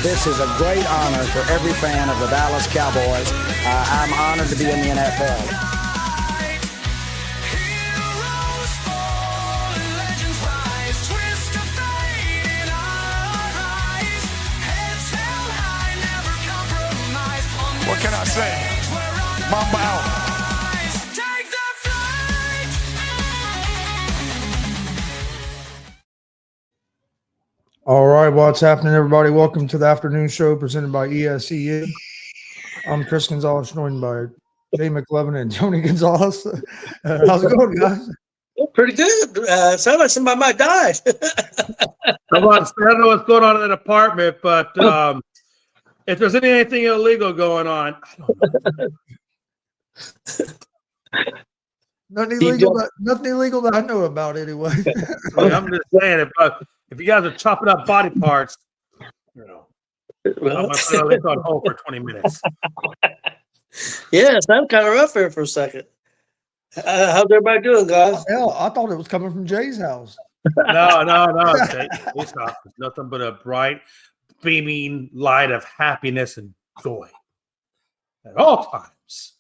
This is a great honor for every fan of the Dallas Cowboys. I'm honored to be in the NFL. What can I say? Mamba out. All right, what's happening, everybody? Welcome to the afternoon show presented by ESEU. I'm Chris Gonzalez, joined by Jay McLevin and Tony Gonzalez. How's it going, guys? Pretty good. Sounds like somebody might die. I don't know what's going on in that apartment, but if there's anything illegal going on, I don't know. Nothing illegal that I know about, anyway. I'm just saying, if you guys are chopping up body parts, you know, Well, I'm gonna put it on hold for 20 minutes. yeah, it sounded kind of rough here for a second. How's everybody doing, guys? Hell, I thought it was coming from Jay's house. No. It's not. It's nothing but a bright, beaming light of happiness and joy at all times.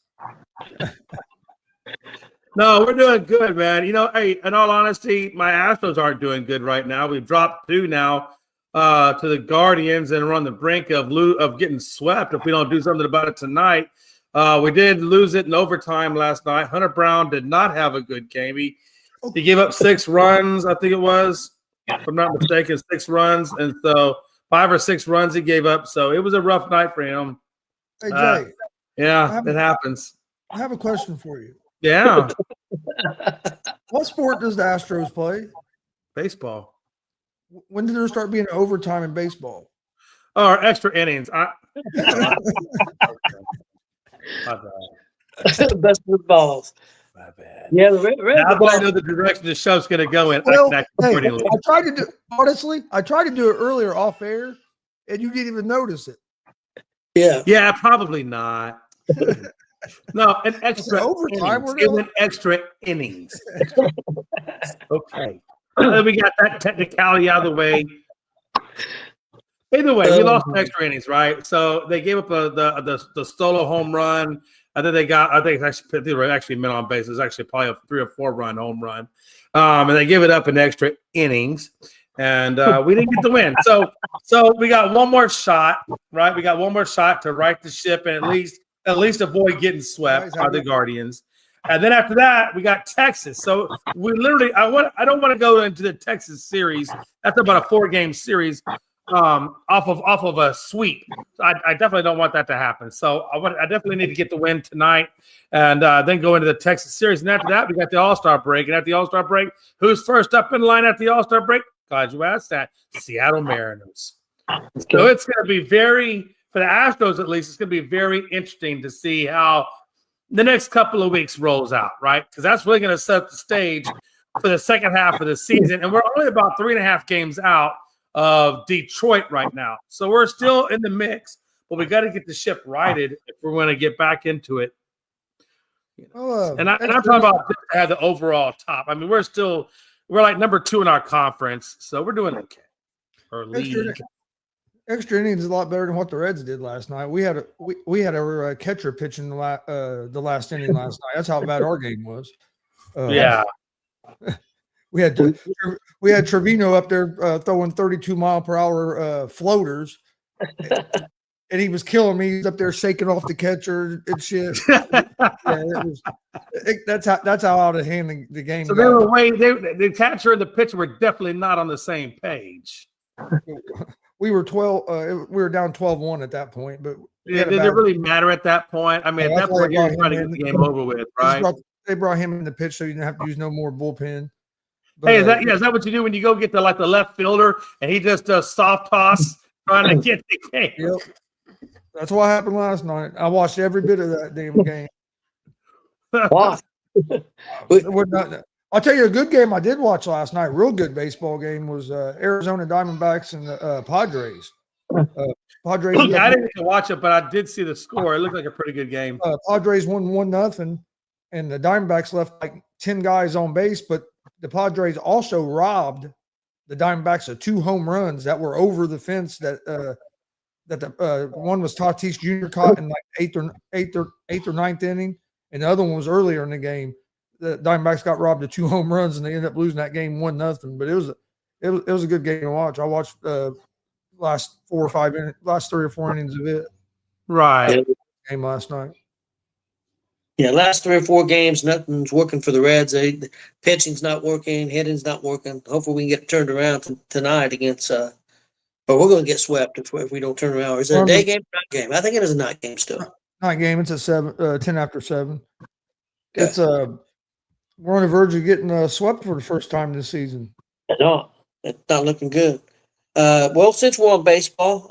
No, we're doing good, man. You know, hey, in all honesty, my Astros aren't doing good right now. We've dropped 2 now to the Guardians, and we're on the brink of getting swept if we don't do something about it tonight. We did lose it in overtime last night. Hunter Brown did not have a good game. He gave up 6 runs, I think it was, if I'm not mistaken, 6 runs. And so 5 or 6 runs he gave up. So it was a rough night for him. Hey, Jay. It happens. I have a question for you. Yeah. What sport does the Astros play? Baseball. When did there start being overtime in baseball? Or extra innings. My bad. Best with balls. My bad. Yeah, Now that I know the direction the show's going to go in, Well, I can act hey, accordingly. I tried to do it earlier off air, and you didn't even notice it. Yeah. Yeah, probably not. No, an extra overtime. Extra innings. Okay. We got that technicality out of the way. Either way, we lost extra innings, right? So they gave up the solo home run. I think they were actually men on base. It was actually probably a 3 or 4 run home run. And they give it up in extra innings. And we didn't get the win. So we got one more shot, right? We got one more shot to right the ship and at least avoid getting swept by the Guardians. And then after that, we got Texas. So we literally, I don't want to go into the Texas series. That's about a 4-game series off of a sweep. I definitely don't want that to happen. So I definitely need to get the win tonight and then go into the Texas series. And after that, we got the All-Star break. And at the All-Star break, who's first up in line at the All-Star break? Glad you asked that. Seattle Mariners. So it's going to be for the Astros at least, it's going to be very interesting to see how the next couple of weeks rolls out, right? Because that's really going to set the stage for the second half of the season. And we're only about 3.5 games out of Detroit right now. So we're still in the mix, but we got to get the ship righted if we're going to get back into it. And I'm talking about the overall top. I mean, we're like number 2 in our conference, so we're doing okay. Or league. Extra innings is a lot better than what the Reds did last night. We had a catcher pitching the last inning last night. That's how bad our game was. Yeah, we had Trevino up there throwing 32-mile-per-hour floaters, and he was killing me. He's up there shaking off the catcher and shit. That's how out of hand the game. So the catcher and the pitcher were definitely not on the same page. We were we were down 12-1 at that point, but did it really matter at that point? I mean, at that point, you were trying to get the game over with, right? They brought him in the pitch so you didn't have to use no more bullpen. But, hey, is that what you do when you go get the left fielder and he just does soft toss trying to get the game? Yep. That's what happened last night. I watched every bit of that damn game. Wow. I'll tell you a good game I did watch last night. Real good baseball game was Arizona Diamondbacks and the Padres. Padres. I didn't get to watch it, but I did see the score. It looked like a pretty good game. Padres won 1-0, and the Diamondbacks left like 10 guys on base, but the Padres also robbed the Diamondbacks of 2 home runs that were over the fence that that the one was Tatis Jr. caught in like eighth or ninth inning, and the other one was earlier in the game. The Diamondbacks got robbed of 2 home runs, and they ended up losing that game 1-0. But it was a good game to watch. I watched last 3 or 4 innings of it. Right. Game last night. Yeah, last 3 or 4 games, nothing's working for the Reds. The pitching's not working, hitting's not working. Hopefully, we can get turned around tonight against. But we're going to get swept if we don't turn around. Is it a day game or night game? I think it is a night game still. Night game. It's at 10 after 7. Okay. It's we're on the verge of getting swept for the first time this season. No, it's not looking good. Well, since we're on baseball,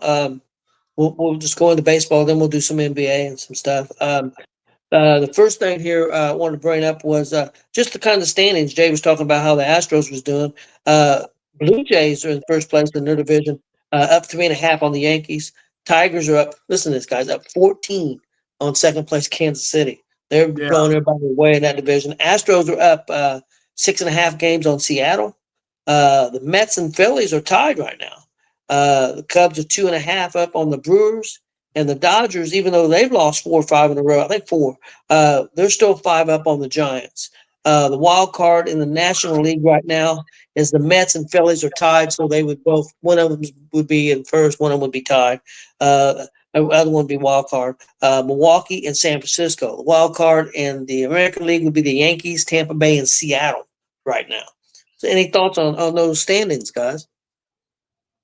we'll just go into baseball, then we'll do some NBA and some stuff. The first thing here I wanted to bring up was just the kind of standings. Jay was talking about how the Astros was doing. Blue Jays are in first place in their division, up 3.5 on the Yankees. Tigers are up. Listen to this, guys, up 14 on second place Kansas City. They're blowing everybody away in that division. Astros are up 6.5 games on Seattle. The Mets and Phillies are tied right now. The Cubs are 2.5 up on the Brewers. And the Dodgers, even though they've lost 4 or 5 in a row, I think 4, they're still 5 up on the Giants. The wild card in the National League right now is the Mets and Phillies are tied, so they would both. One of them would be in first, one of them would be tied. The other one would be wild card. Milwaukee and San Francisco. The wild card in the American League would be the Yankees, Tampa Bay, and Seattle right now. So, any thoughts on those standings, guys?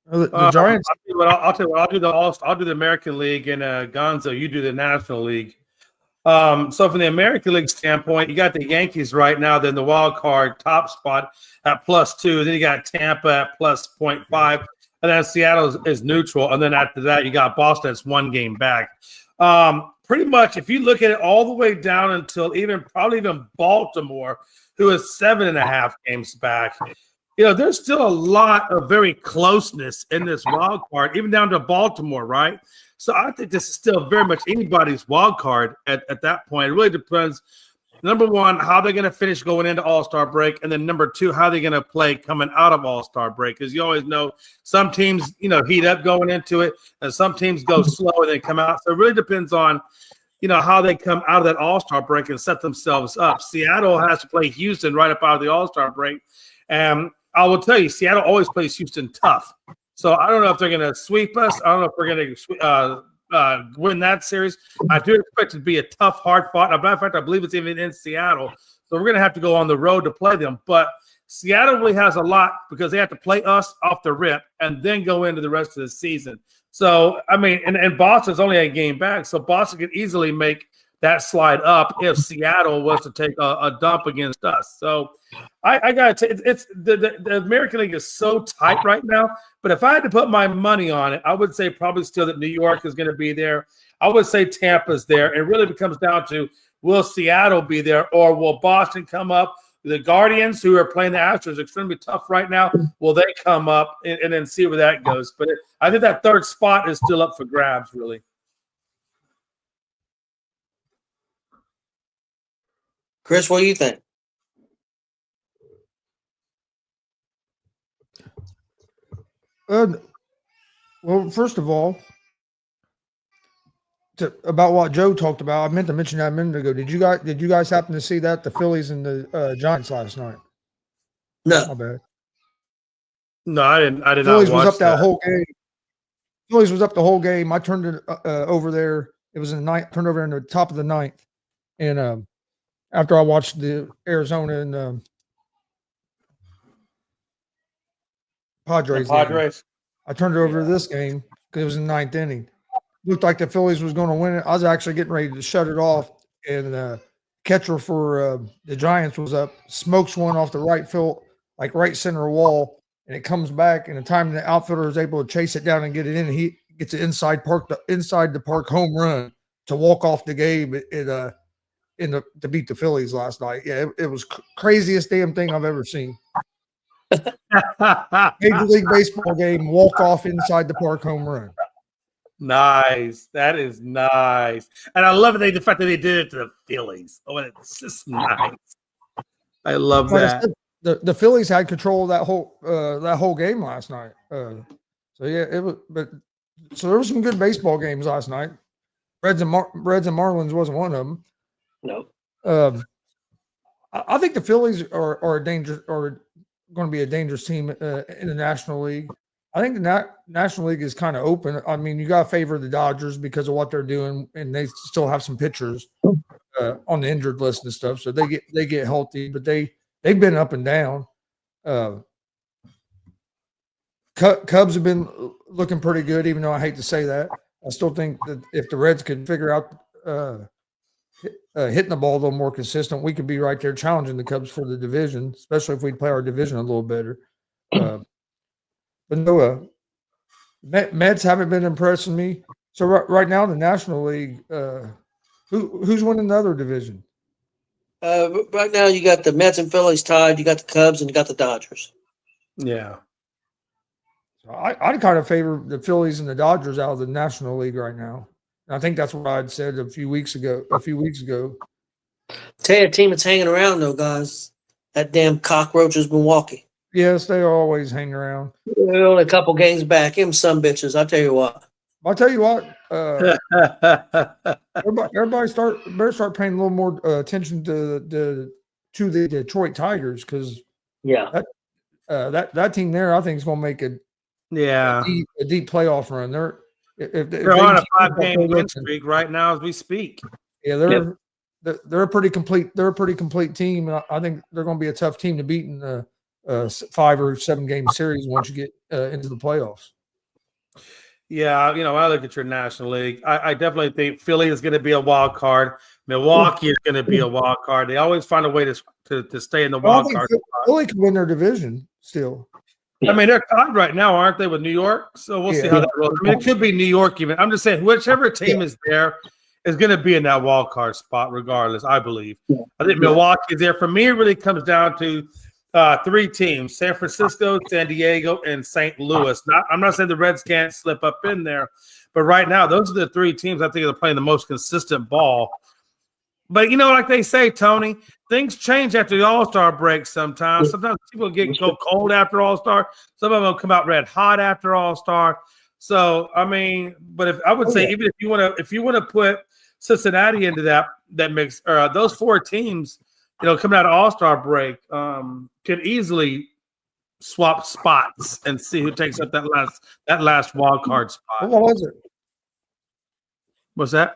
The Giants. I'll tell you what. I'll do the American League, and Gonzo, you do the National League. So from the American League standpoint, you got the Yankees right now. Then the wild card top spot at +2. Then you got Tampa at +0.5, and then Seattle is neutral. And then after that, you got Boston that's 1 game back. Pretty much, if you look at it all the way down until probably even Baltimore, who is 7.5 games back. There's still a lot of very closeness in this wild card, even down to Baltimore, right? So I think this is still very much anybody's wild card at that point. It really depends, number one, how they're going to finish going into All-Star break, and then number 2, how they're going to play coming out of All-Star break. Because you always know some teams, heat up going into it, and some teams go slow and then come out. So it really depends on, how they come out of that All-Star break and set themselves up. Seattle has to play Houston right up out of the All-Star break. And I will tell you, Seattle always plays Houston tough. So I don't know if they're going to sweep us. I don't know if we're going to win that series. I do expect it to be a tough, hard-fought. As a matter of fact, I believe it's even in Seattle. So we're going to have to go on the road to play them. But Seattle really has a lot because they have to play us off the rip and then go into the rest of the season. So, I mean, and Boston's only a game back. So Boston could easily make that slide up if Seattle was to take a dump against us. So I got to it's the American League is so tight right now. But if I had to put my money on it, I would say probably still that New York is going to be there. I would say Tampa's there. It really comes down to, will Seattle be there or will Boston come up? The Guardians, who are playing the Astros, extremely tough right now, will they come up and then see where that goes? But I think that third spot is still up for grabs, really. Chris, what do you think? Well, first of all, about what Joe talked about, I meant to mention that a minute ago. Did you guys happen to see that, the Phillies and the Giants last night? No. My bad. No, I didn't. I did Phillies not watch was up that that whole game. Phillies was up the whole game. I turned it over there. It was in the ninth. Turned over in the top of the ninth, and after I watched the Arizona and Padres. I turned it over to this game because it was in the ninth inning. Looked like the Phillies was going to win it. I was actually getting ready to shut it off, and the catcher for the Giants was up, smokes one off the right field, like right center wall, and it comes back. And the time the outfielder is able to chase it down and get it in, he gets it inside the park home run to walk off the game to beat the Phillies last night. Yeah, it was craziest damn thing I've ever seen. Major League Baseball game, walk off inside the park home run. Nice. That is nice. And I love it, the fact that they did it to the Phillies. Oh, it's just nice. I love that. The Phillies had control of that whole game last night. So yeah, it was. But So there were some good baseball games last night. Reds and Marlins wasn't one of them. No. I think the Phillies are going to be a dangerous team in the National League. I think the National League is kind of open. I mean, you got to favor the Dodgers because of what they're doing, and they still have some pitchers on the injured list and stuff. So they get healthy, but they've been up and down. Cubs have been looking pretty good, even though I hate to say that. I still think that if the Reds could figure out hitting the ball a little more consistent, we could be right there challenging the Cubs for the division, especially if we play our division a little better. But no, Mets haven't been impressing me. So right now in the National League, who's winning the other division? Right now, you got the Mets and Phillies tied. You got the Cubs and you got the Dodgers. Yeah. So I'd kind of favor the Phillies and the Dodgers out of the National League right now. And I think that's what I'd said a few weeks ago. Tell you a team that's hanging around though, guys. That damn cockroaches Milwaukee. Yes, they always hang around. They're only a couple games back. Them some bitches. I'll tell you what. Everybody better start paying a little more attention to the Detroit Tigers because that team there I think is going to make a deep playoff run. They're on a 5-game win streak right now as we speak. Yeah, they're a pretty complete. They're a pretty complete team, and I think they're going to be a tough team to beat in the 5 or 7 game series once you get into the playoffs. Yeah, when I look at your National League, I definitely think Philly is going to be a wild card. Milwaukee is going to be a wild card. They always find a way to stay in the wild card. Philly can win their division still. I mean, they're tied right now, aren't they, with New York? So we'll see how that rolls. I mean, it could be New York even. I'm just saying, whichever team is there is going to be in that wild card spot regardless, I believe. I think Milwaukee is there. For me, it really comes down to 3 teams: San Francisco, San Diego, and St. Louis. I'm not saying the Reds can't slip up in there, but right now, those are the 3 teams I think are playing the most consistent ball. But, like they say, Tony, things change after the All-Star break sometimes. Sometimes people go cold after All-Star. Some of them come out red hot after All-Star. So, I mean, but if I would say even if you want to put Cincinnati into that mix, those 4 teams, coming out of All-Star break, could easily swap spots and see who takes up that last wild card spot. What was it? What's that?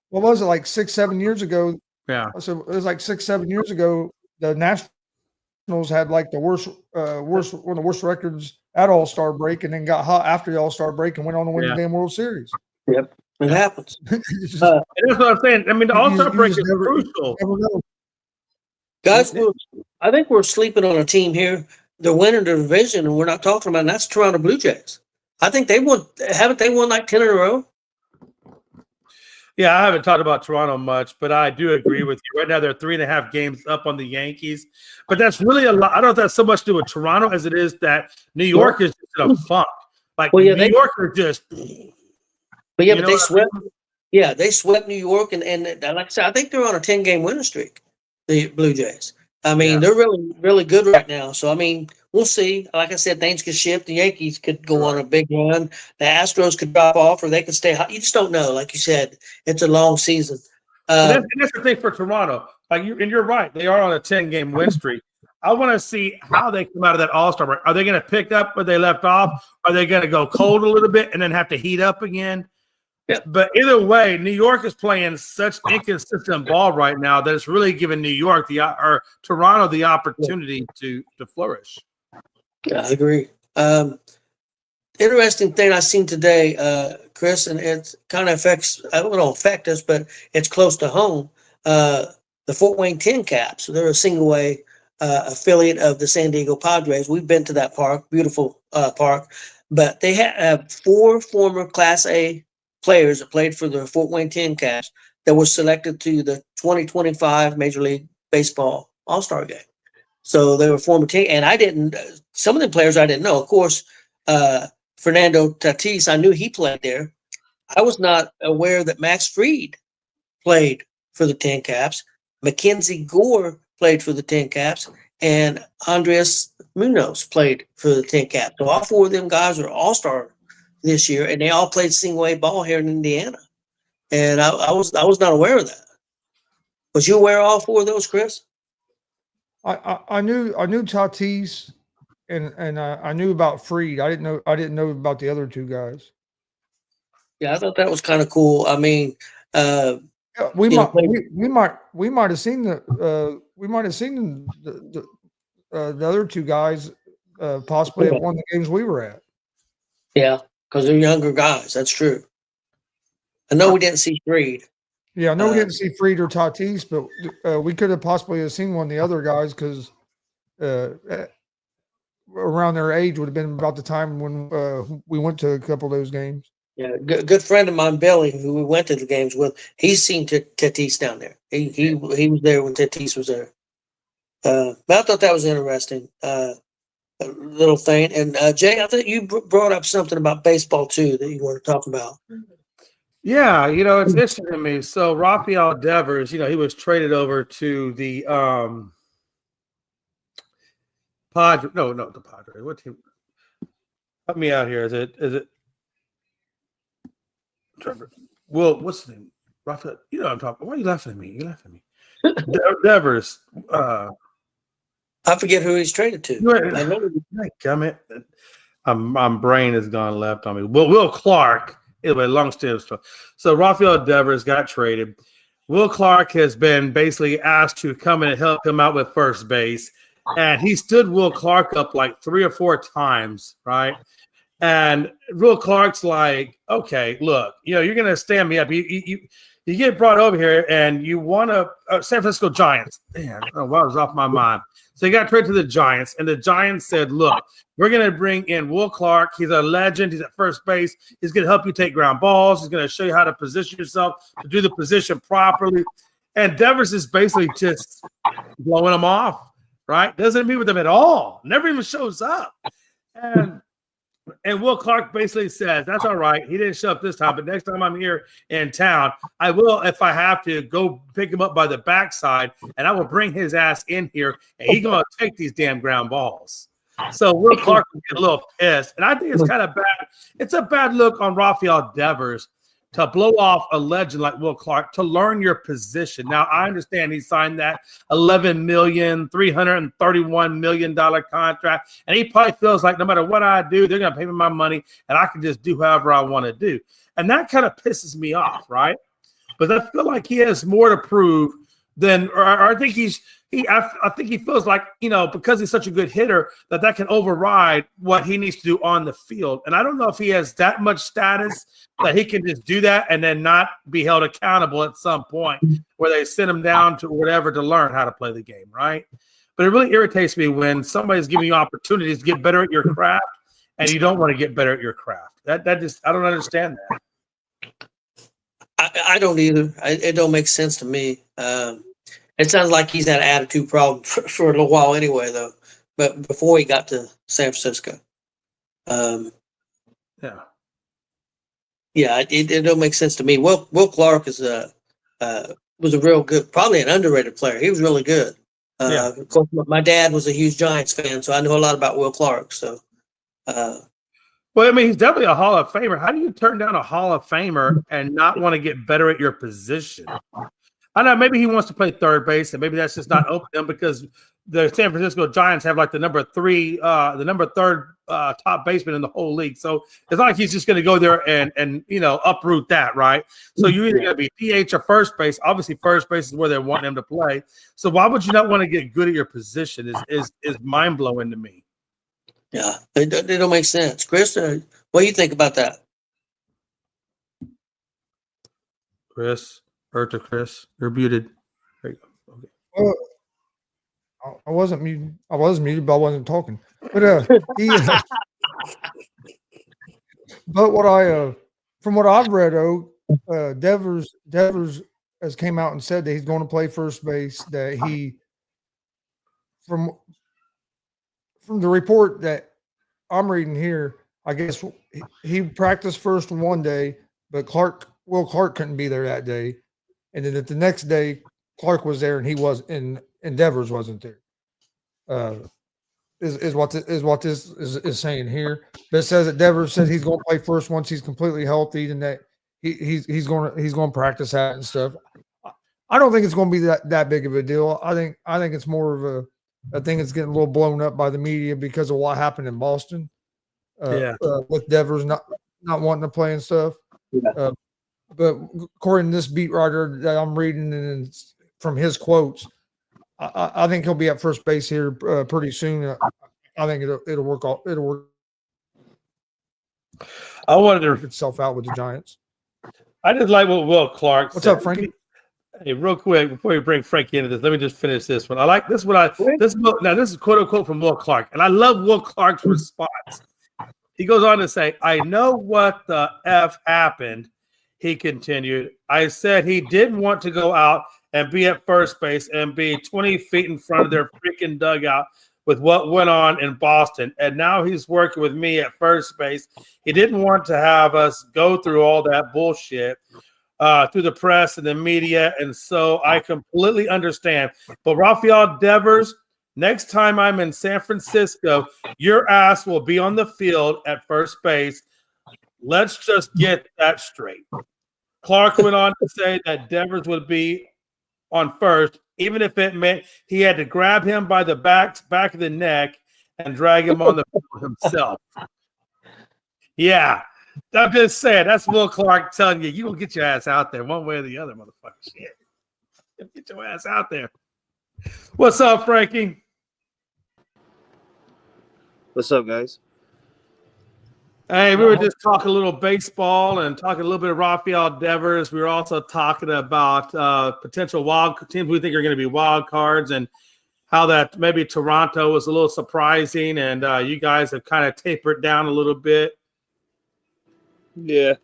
What was it, like 6-7 years ago? Yeah. So it was like 6-7 years ago. The Nationals had like the worst one of the worst records at All-Star break, and then got hot after the All-Star break and went on to win the damn World Series. Yep, it happens. And that's what I'm saying. I mean, the All-Star break is crucial. Guys, I think we're sleeping on a team here. They're winning the division, and we're not talking about it, and that's Toronto Blue Jays. I think haven't they won like 10 in a row? Yeah, I haven't talked about Toronto much, but I do agree with you. Right now, they're 3.5 games up on the Yankees. But that's really a lot. I don't know if that's so much to do with Toronto as it is that New York is just in a funk. Like, New York are just – But but they swept. Yeah, they swept New York, and like I said, I think they're on a 10-game winning streak. The Blue Jays. I mean, they're really, really good right now. So I mean, we'll see. Like I said, things could shift. The Yankees could go on a big run. The Astros could drop off, or they could stay hot. You just don't know. Like you said, it's a long season. That's the thing for Toronto. You're right. They are on a 10-game win streak. I want to see how they come out of that All-Star break. Are they going to pick up where they left off? Are they going to go cold a little bit and then have to heat up again? Yeah. But either way, New York is playing such inconsistent ball right now that it's really giving New York or Toronto the opportunity to flourish. Yeah, I agree. Interesting thing I seen today, Chris, and it kind of don't affect us, but it's close to home. The Fort Wayne Tin Caps. So they're a single A affiliate of the San Diego Padres. We've been to that park, beautiful park, but they have 4 former Class A players that played for the Fort Wayne Tin Caps that were selected to the 2025 Major League Baseball All-Star Game. So they were former team, and some of the players I didn't know. Of course, Fernando Tatis, I knew he played there. I was not aware that Max Fried played for the Tin Caps. Mackenzie Gore played for the Tin Caps, and Andres Munoz played for the Tin Caps. So all 4 of them guys are all-star this year, and they all played single A ball here in Indiana. And I was not aware of that. Was you aware of all 4 of those, Chris? I knew Tatis and I knew about Freed. I didn't know about the other 2 guys. Yeah, I thought that was kind of cool. I mean, We You know, might have seen the other 2 guys possibly at one of the games we were at. yeah, because they're younger guys. That's true. I know we didn't see Freed. Yeah, I know we didn't see Freed or Tatis, but we could have possibly have seen one of the other guys because around their age would have been about the time when we went to a couple of those games. Yeah, good friend of mine, Billy, who we went to the games with. He's seen Tatis down there. He was there when Tatis was there. But I thought that was interesting. A little thing. And Jay, I think you brought up something about baseball too that you want to talk about. Yeah, it's interesting to me. So Rafael Devers, he was traded over to the Padres. No, the Padres. What team? Help me out here. Is it Trevor? Well, what's the name? Rafael. You know what I'm talking. Why are you laughing at me? You're laughing at me. Devers. I forget who he's traded to. I know. Gummit. My brain has gone left on me. Well, Will Clark. Anyway, long story. So Rafael Devers got traded. Will Clark has been basically asked to come in and help him out with first base. And he stood Will Clark up like 3 or 4 times, right? And Will Clark's like, okay, look, you're going to stand me up. You get brought over here and you want to San Francisco Giants. Man, I was off my mind. So he got traded to the Giants, and the Giants said, look, we're going to bring in Will Clark. He's a legend. He's at first base. He's going to help you take ground balls. He's going to show you how to position yourself, to do the position properly. And Devers is basically just blowing him off, right? Doesn't meet with them at all. Never even shows up. And Will Clark basically says, that's all right. He didn't show up this time, but next time I'm here in town, I will, if I have to, go pick him up by the backside, and I will bring his ass in here, and he's going to take these damn ground balls. So Will Clark will get a little pissed. And I think it's kind of bad. It's a bad look on Rafael Devers to blow off a legend like Will Clark, to learn your position. Now, I understand he signed that $11,331 million contract, and he probably feels like no matter what I do, they're going to pay me my money, and I can just do however I want to do. And that kind of pisses me off, right? But I feel like he has more to prove than, or I think I think he feels like, because he's such a good hitter, that can override what he needs to do on the field. And I don't know if he has that much status that he can just do that and then not be held accountable at some point where they send him down to whatever to learn how to play the game, right? But it really irritates me when somebody's giving you opportunities to get better at your craft and you don't want to get better at your craft. That just, I don't understand that. I don't either. It don't make sense to me. It sounds like he's had an attitude problem for a little while anyway, though. But before he got to San Francisco, yeah, it don't make sense to me. Will Clark was a real good, probably an underrated player. He was really good. Of course, my dad was a huge Giants fan, so I know a lot about Will Clark. So, well, I mean, he's definitely a Hall of Famer. How do you turn down a Hall of Famer and not want to get better at your position? I know maybe he wants to play third base, and maybe that's just not open to him because the San Francisco Giants have like the number third top baseman in the whole league. So it's not like he's just going to go there and uproot that, right? So you're either going to be DH or first base. Obviously, first base is where they want him to play. So why would you not want to get good at your position? Is mind blowing to me. Yeah, it don't make sense. Chris, what do you think about that? Chris, you're muted. There you go. Okay. I wasn't muted. I was muted, but I wasn't talking. But but what from what I've read, Devers has came out and said that he's going to play first base. That he, from the report that I'm reading here, I guess he practiced first one day, but Will Clark couldn't be there that day, and then the next day Clark was there and he was and Devers wasn't there. is what this is saying here. But it says that Devers said he's going to play first once he's completely healthy, and that he's going to practice that and stuff. I don't think it's going to be that big of a deal. I think it's more of a thing that's getting a little blown up by the media because of what happened in Boston. With Devers not wanting to play and stuff. Yeah. But according to this beat writer that I'm reading and from his quotes, I think he'll be at first base here pretty soon. I think it'll work. It'll work. I wanted to itself out with the Giants. I just like what Will Clark What's said. up, Frankie? Hey, real quick before we bring Frankie into this, let me just finish this one. I like this one. This is quote unquote from Will Clark, and I love Will Clark's response. He goes on to say, "I know what the F happened." He continued, "I said he didn't want to go out and be at first base and be 20 feet in front of their freaking dugout with what went on in Boston. And now he's working with me at first base. He didn't want to have us go through all that bullshit through the press and the media. And so I completely understand. But Rafael Devers, next time I'm in San Francisco, your ass will be on the field at first base. Let's just get that straight." Clark went on to say that Devers would be on first, even if it meant he had to grab him by the back of the neck and drag him on the field himself. Yeah, I'm just saying, that's Will Clark telling you gonna get your ass out there one way or the other, motherfucker. Shit, get your ass out there. What's up, Frankie? What's up, guys? Hey, we were just talking a little baseball and talking a little bit of Rafael Devers. We were also talking about potential wild teams we think are going to be wild cards and how that maybe Toronto was a little surprising and you guys have kind of tapered down a little bit. Yeah.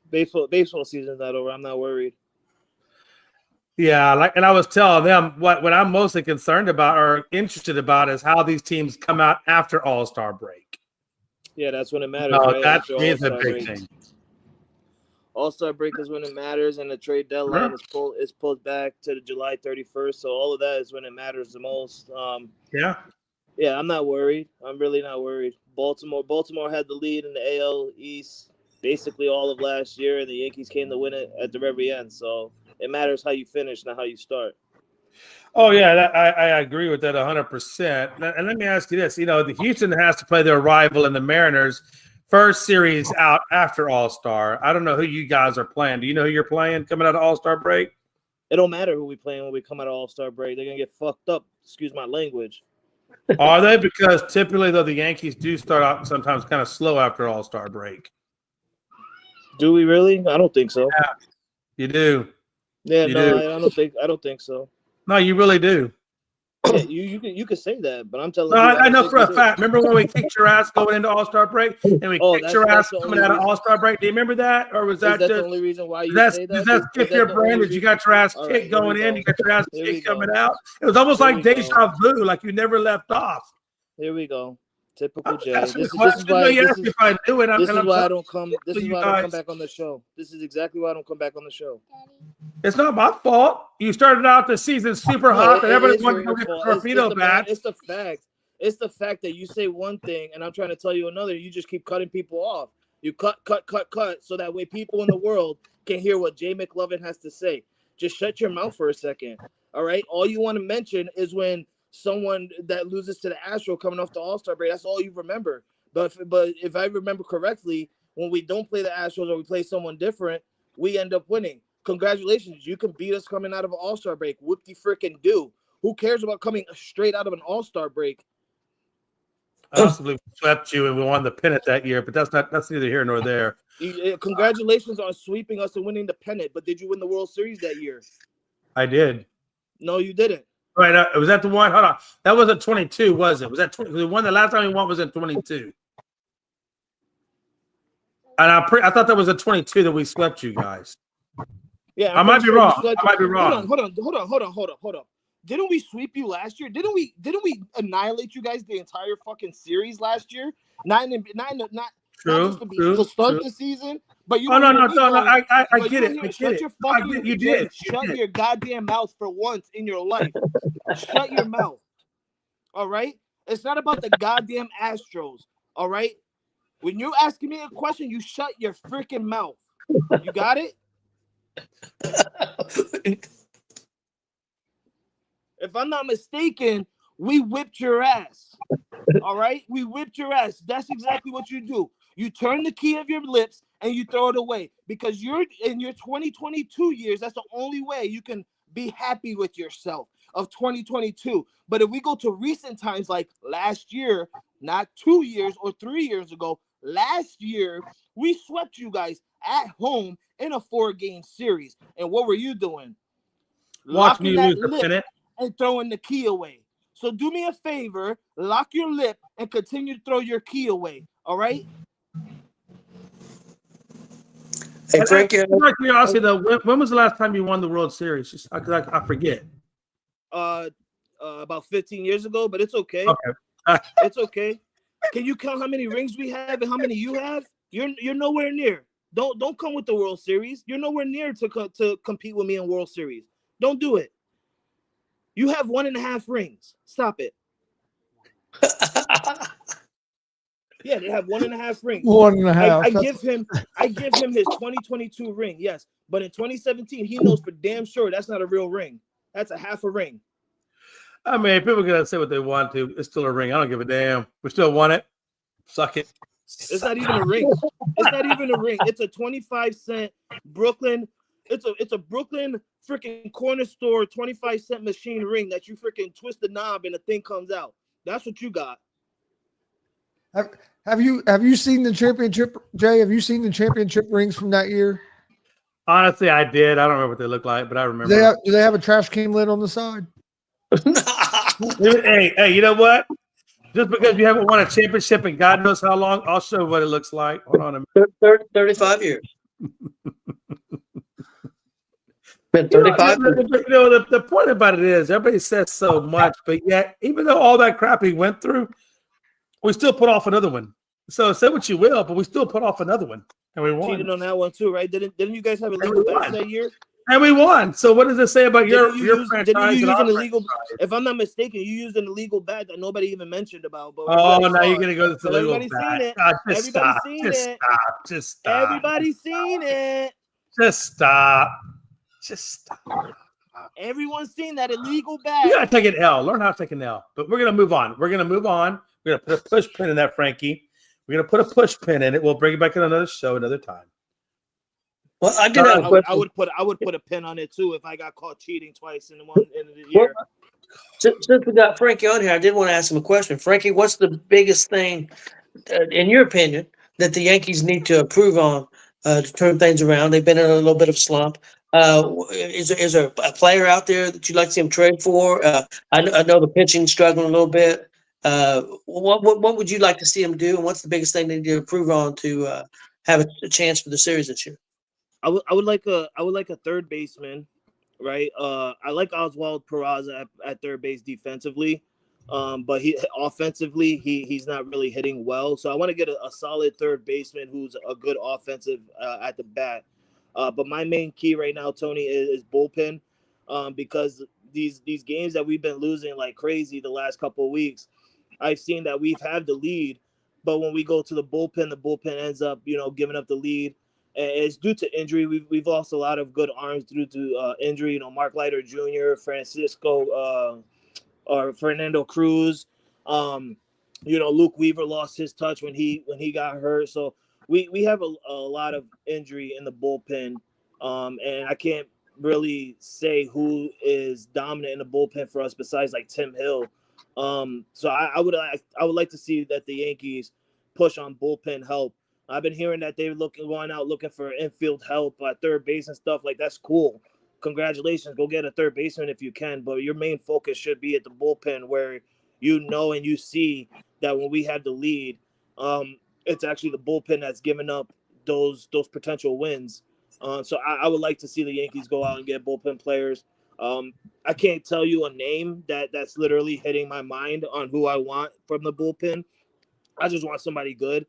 Baseball season's not over. I'm not worried. Yeah, and I was telling them what I'm mostly concerned about or interested about is how these teams come out after All-Star break. Yeah, that's when it matters. No, right? that After is a All-Star big break. thing. All-Star break is when it matters, and the trade deadline is pulled back to the July 31st. So all of that is when it matters the most. Yeah, I'm not worried. I'm really not worried. Baltimore had the lead in the AL East basically all of last year, and the Yankees came to win it at the very end. So it matters how you finish, not how you start. Oh, yeah, I agree with that 100%. And let me ask you this. The Houston has to play their rival in the Mariners first series out after All-Star. I don't know who you guys are playing. Do you know who you're playing coming out of All-Star break? It don't matter who we playing when we come out of All-Star break. They're going to get fucked up. Excuse my language. Are they? Because typically, though, the Yankees do start out sometimes kind of slow after All-Star break. Do we really? I don't think so. Yeah, you do. Yeah, You no, do. I don't think so. No, you really do. Yeah, you could say that, but I'm telling No, you. I know for a fact. Remember when we kicked your ass going into All-Star break, and we kicked your ass coming out of All-Star break? Do you remember that, or was that just the only reason why you say that? Does that skip your brain? That you got your ass kicked going in, you got your ass kicked coming out? It was almost like deja vu, like you never left off. Here we go. Typical Jay. This This is is why I do it. This is why I don't come. This is why I don't come back on the show. This is exactly why I don't come back on the show. It's not my fault. You started out the season super hot, and everybody wanted to go get the torpedo badge. It's the fact. It's the fact that you say one thing, and I'm trying to tell you another. You just keep cutting people off. You cut, so that way people in the world can hear what Jay McLovin has to say. Just shut your mouth for a second. All right. All you want to mention is when someone that loses to the Astro coming off the All-Star break. That's all you remember. But if I remember correctly, when we don't play the Astros or we play someone different, we end up winning. Congratulations. You can beat us coming out of an All-Star break. Whoop-de-frickin' do. Who cares about coming straight out of an All-Star break? Possibly swept you and we won the pennant that year, but that's neither here nor there. Congratulations on sweeping us and winning the pennant, but did you win the World Series that year? I did. No, you didn't. Right, was that the one? Hold on, that wasn't 22, was it? Was that 20, the one? The last time we won was in 22, and I thought that was a 22 that we swept you guys. Yeah, I might be wrong. Hold on. Didn't we sweep you last year? Didn't we annihilate you guys the entire fucking series last year? True, just true, to start true. the season. But you Oh no, were no, here, no, no! I but get you it. were I here. get Shut it. your I fucking get, you Jay, did. You shut did. your goddamn mouth for once in your life. Shut your mouth. All right? It's not about the goddamn Astros. All right? When you're asking me a question, you shut your freaking mouth. You got it? If I'm not mistaken, we whipped your ass. All right? We whipped your ass. That's exactly what you do. You turn the key of your lips and you throw it away because you're in your 2022 years. That's the only way you can be happy with yourself of 2022. But if we go to recent times like last year, not 2 years or 3 years ago, last year, we swept you guys at home in a 4-game series. And what were you doing? Watching Locking you that lose the lip pennant. and throwing the key away. So do me a favor, lock your lip and continue to throw your key away. All right? Hey, Frankie, Out of curiosity, though, when was the last time you won the World Series? Just because I forget. About 15 years ago, but it's okay. Okay. It's okay. Can you count how many rings we have and how many you have? You're nowhere near. Don't come with the World Series. You're nowhere near to compete with me in World Series. Don't do it. You have 1.5 rings. Stop it. Yeah, they have 1.5 rings. 1.5. I give him his 2022 ring, yes. But in 2017, he knows for damn sure that's not a real ring. That's a half a ring. I mean, people can say what they want to. It's still a ring. I don't give a damn. We still won it. Suck it. It's not even a ring. It's not even a ring. It's a 25-cent Brooklyn. It's a Brooklyn freaking corner store 25-cent machine ring that you freaking twist the knob and the thing comes out. That's what you got. Have you seen the championship, Jay? Have you seen the championship rings from that year? Honestly, I did. I don't remember what they look like, but I remember. Do they have a trash can lid on the side? Hey, you know what? Just because you haven't won a championship in God knows how long, I'll show you what it looks like. Hold on a minute. 35 years. Been 35 years. The point about it is everybody says so much, but yet, even though all that crap he went through, we still put off another one. So say what you will, but we still put off another one. And we won. Cheated on that one too, right? Didn't you guys have illegal bets that year? And we won. So what does it say about your franchise? Didn't you use and an our illegal? franchise? If I'm not mistaken, you used an illegal bet that nobody even mentioned about. But Oh, now you're gonna go to the illegal everybody's bet. seen it. Just Everybody's stop. seen Just it. stop. Just stop. Everybody's seen it. Just stop. Just stop. Everyone's seen that illegal You bet. gotta take an L. Learn how to take an L. But we're gonna move on. We're gonna put a push pin in that, Frankie. We're gonna put a push pin in it. We'll bring it back in another show another time. Well, I did have a question. I would put a pin on it too if I got caught cheating twice in the year. Since we got Frankie on here, I did want to ask him a question. Frankie, what's the biggest thing, in your opinion, that the Yankees need to improve on to turn things around? They've been in a little bit of slump. Is there a player out there that you'd like to see him trade for? I know the pitching's struggling a little bit. What would you like to see him do, and what's the biggest thing they need to improve on to have a chance for the series this year? I would like a third baseman, right? I like Oswald Peraza at third base defensively, but offensively he's not really hitting well. So I want to get a solid third baseman who's a good offensive at the bat. But my main key right now, Tony, is bullpen, because these games that we've been losing like crazy the last couple of weeks, I've seen that we've had the lead, but when we go to the bullpen ends up giving up the lead. And it's due to injury. We've lost a lot of good arms due to injury. Mark Leiter Jr., Fernando Cruz. Luke Weaver lost his touch when he got hurt. So we have a lot of injury in the bullpen, and I can't really say who is dominant in the bullpen for us besides like Tim Hill. So I would like to see that the Yankees push on bullpen help. I've been hearing that they're going out looking for infield help at third base and stuff. Like, that's cool. Congratulations. Go get a third baseman if you can. But your main focus should be at the bullpen where and you see that when we have the lead, it's actually the bullpen that's giving up those potential wins. So I would like to see the Yankees go out and get bullpen players. I can't tell you a name that's literally hitting my mind on who I want from the bullpen. I just want somebody good.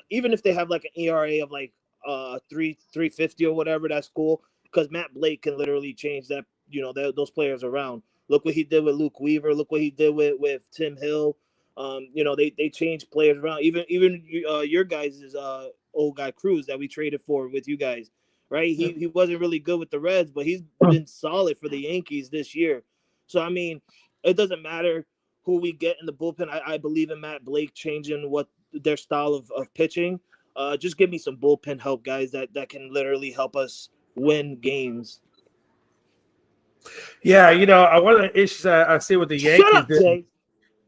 even if they have like an ERA of like 3.50 or whatever, that's cool because Matt Blake can literally change that, those players around. Look what he did with Luke Weaver. Look what he did with Tim Hill. They change players around. Even your guys' old guy Cruz that we traded for with you guys, right? He wasn't really good with the Reds, but he's been solid for the Yankees this year. So I mean, it doesn't matter who we get in the bullpen. I believe in Matt Blake changing what their style of pitching. Just give me some bullpen help, guys, that can literally help us win games. Yeah, one of the issues I see with the Yankees. Shut up, Jay.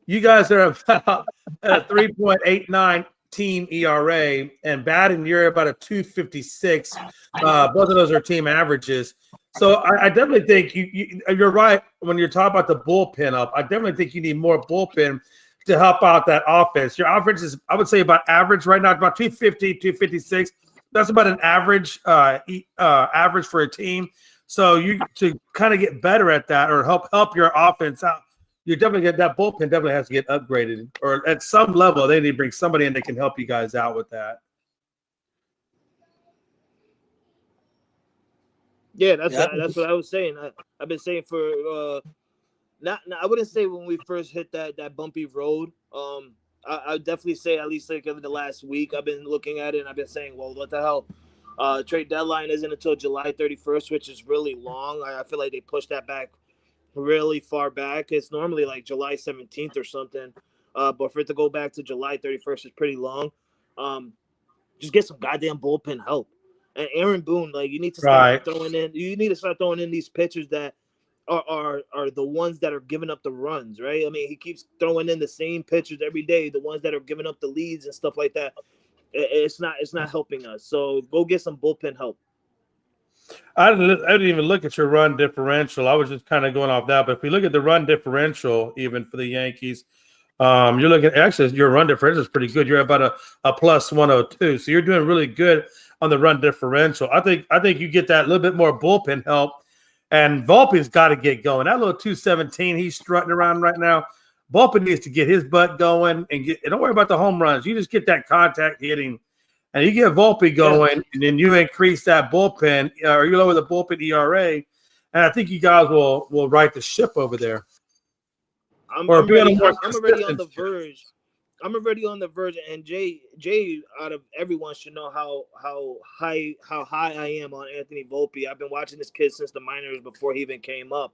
You guys are about a 3.89 team ERA, and batting you're about a 256. Both of those are team averages. So I definitely think you're right when you're talking about the bullpen up. I definitely think you need more bullpen to help out that offense. Your offense is, I would say, about average right now, about 250, 256. That's about an average average for a team. So you to kind of get better at that or help your offense out, you definitely get that bullpen definitely has to get upgraded, or at some level they need to bring somebody in that can help you guys out with that. Yeah, that's what I was saying. I've been saying for I wouldn't say when we first hit that bumpy road. I would definitely say at least like over the last week I've been looking at it and I've been saying, well, what the hell? Trade deadline isn't until July 31st, which is really long. I feel like they pushed that back really far back. It's normally like July 17th or something. But for it to go back to July 31st is pretty long. Just get some goddamn bullpen help. And Aaron Boone, like you need to start throwing in. You need to start throwing in these pitchers that are the ones that are giving up the runs, right? I mean, he keeps throwing in the same pitchers every day, the ones that are giving up the leads and stuff like that. It's not helping us. So go get some bullpen help. I didn't even look at your run differential. I was just kind of going off that. But if we look at the run differential, even for the Yankees, you're looking actually your run differential is pretty good. You're about a plus 102, so you're doing really good on the run differential. I think you get that a little bit more bullpen help, and Volpe's got to get going. That little 217 he's strutting around right now. Volpe needs to get his butt going and don't worry about the home runs. You just get that contact hitting, and you get Volpe going, and then you increase that bullpen, or you lower the bullpen ERA, and I think you guys will right the ship over there. I'm already on the verge. I'm already on the verge, and Jay, out of everyone should know how high I am on Anthony Volpe. I've been watching this kid since the minors before he even came up.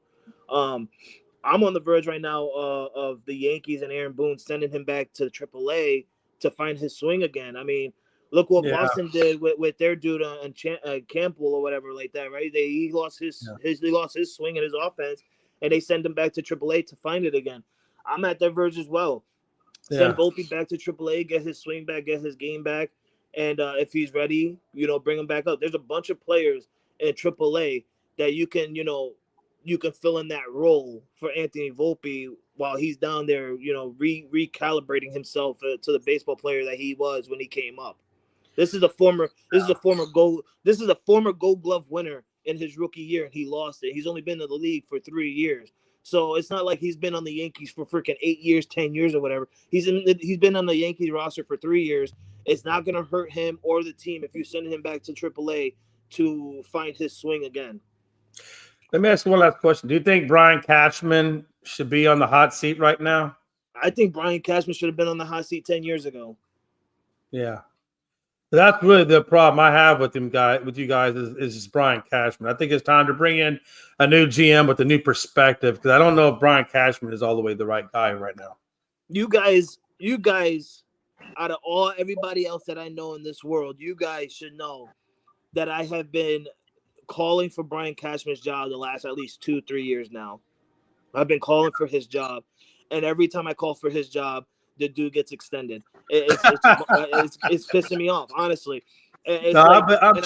I'm on the verge right now of the Yankees and Aaron Boone sending him back to AAA to find his swing again. I mean, look what Boston did with their dude on Campbell or whatever like that, right? He lost his swing and his offense, and they send him back to AAA to find it again. I'm at that verge as well. Send Volpe back to AAA, get his swing back, get his game back, and if he's ready, bring him back up. There's a bunch of players in AAA that you can fill in that role for Anthony Volpe while he's down there, recalibrating himself to the baseball player that he was when he came up. This is a former Gold Glove winner in his rookie year, and he lost it. He's only been in the league for 3 years. So it's not like he's been on the Yankees for freaking 8 years, 10 years or whatever. He's been on the Yankees roster for 3 years. It's not going to hurt him or the team if you send him back to AAA to find his swing again. Let me ask you one last question. Do you think Brian Cashman should be on the hot seat right now? I think Brian Cashman should have been on the hot seat 10 years ago. Yeah. That's really the problem I have with you guys is Brian Cashman. I think it's time to bring in a new GM with a new perspective, because I don't know if Brian Cashman is all the way the right guy right now. You guys, out of everybody else that I know in this world, you guys should know that I have been calling for Brian Cashman's job the last at least 2-3 years now. I've been calling for his job, and every time I call for his job, the dude gets extended. It's pissing me off, honestly. I'm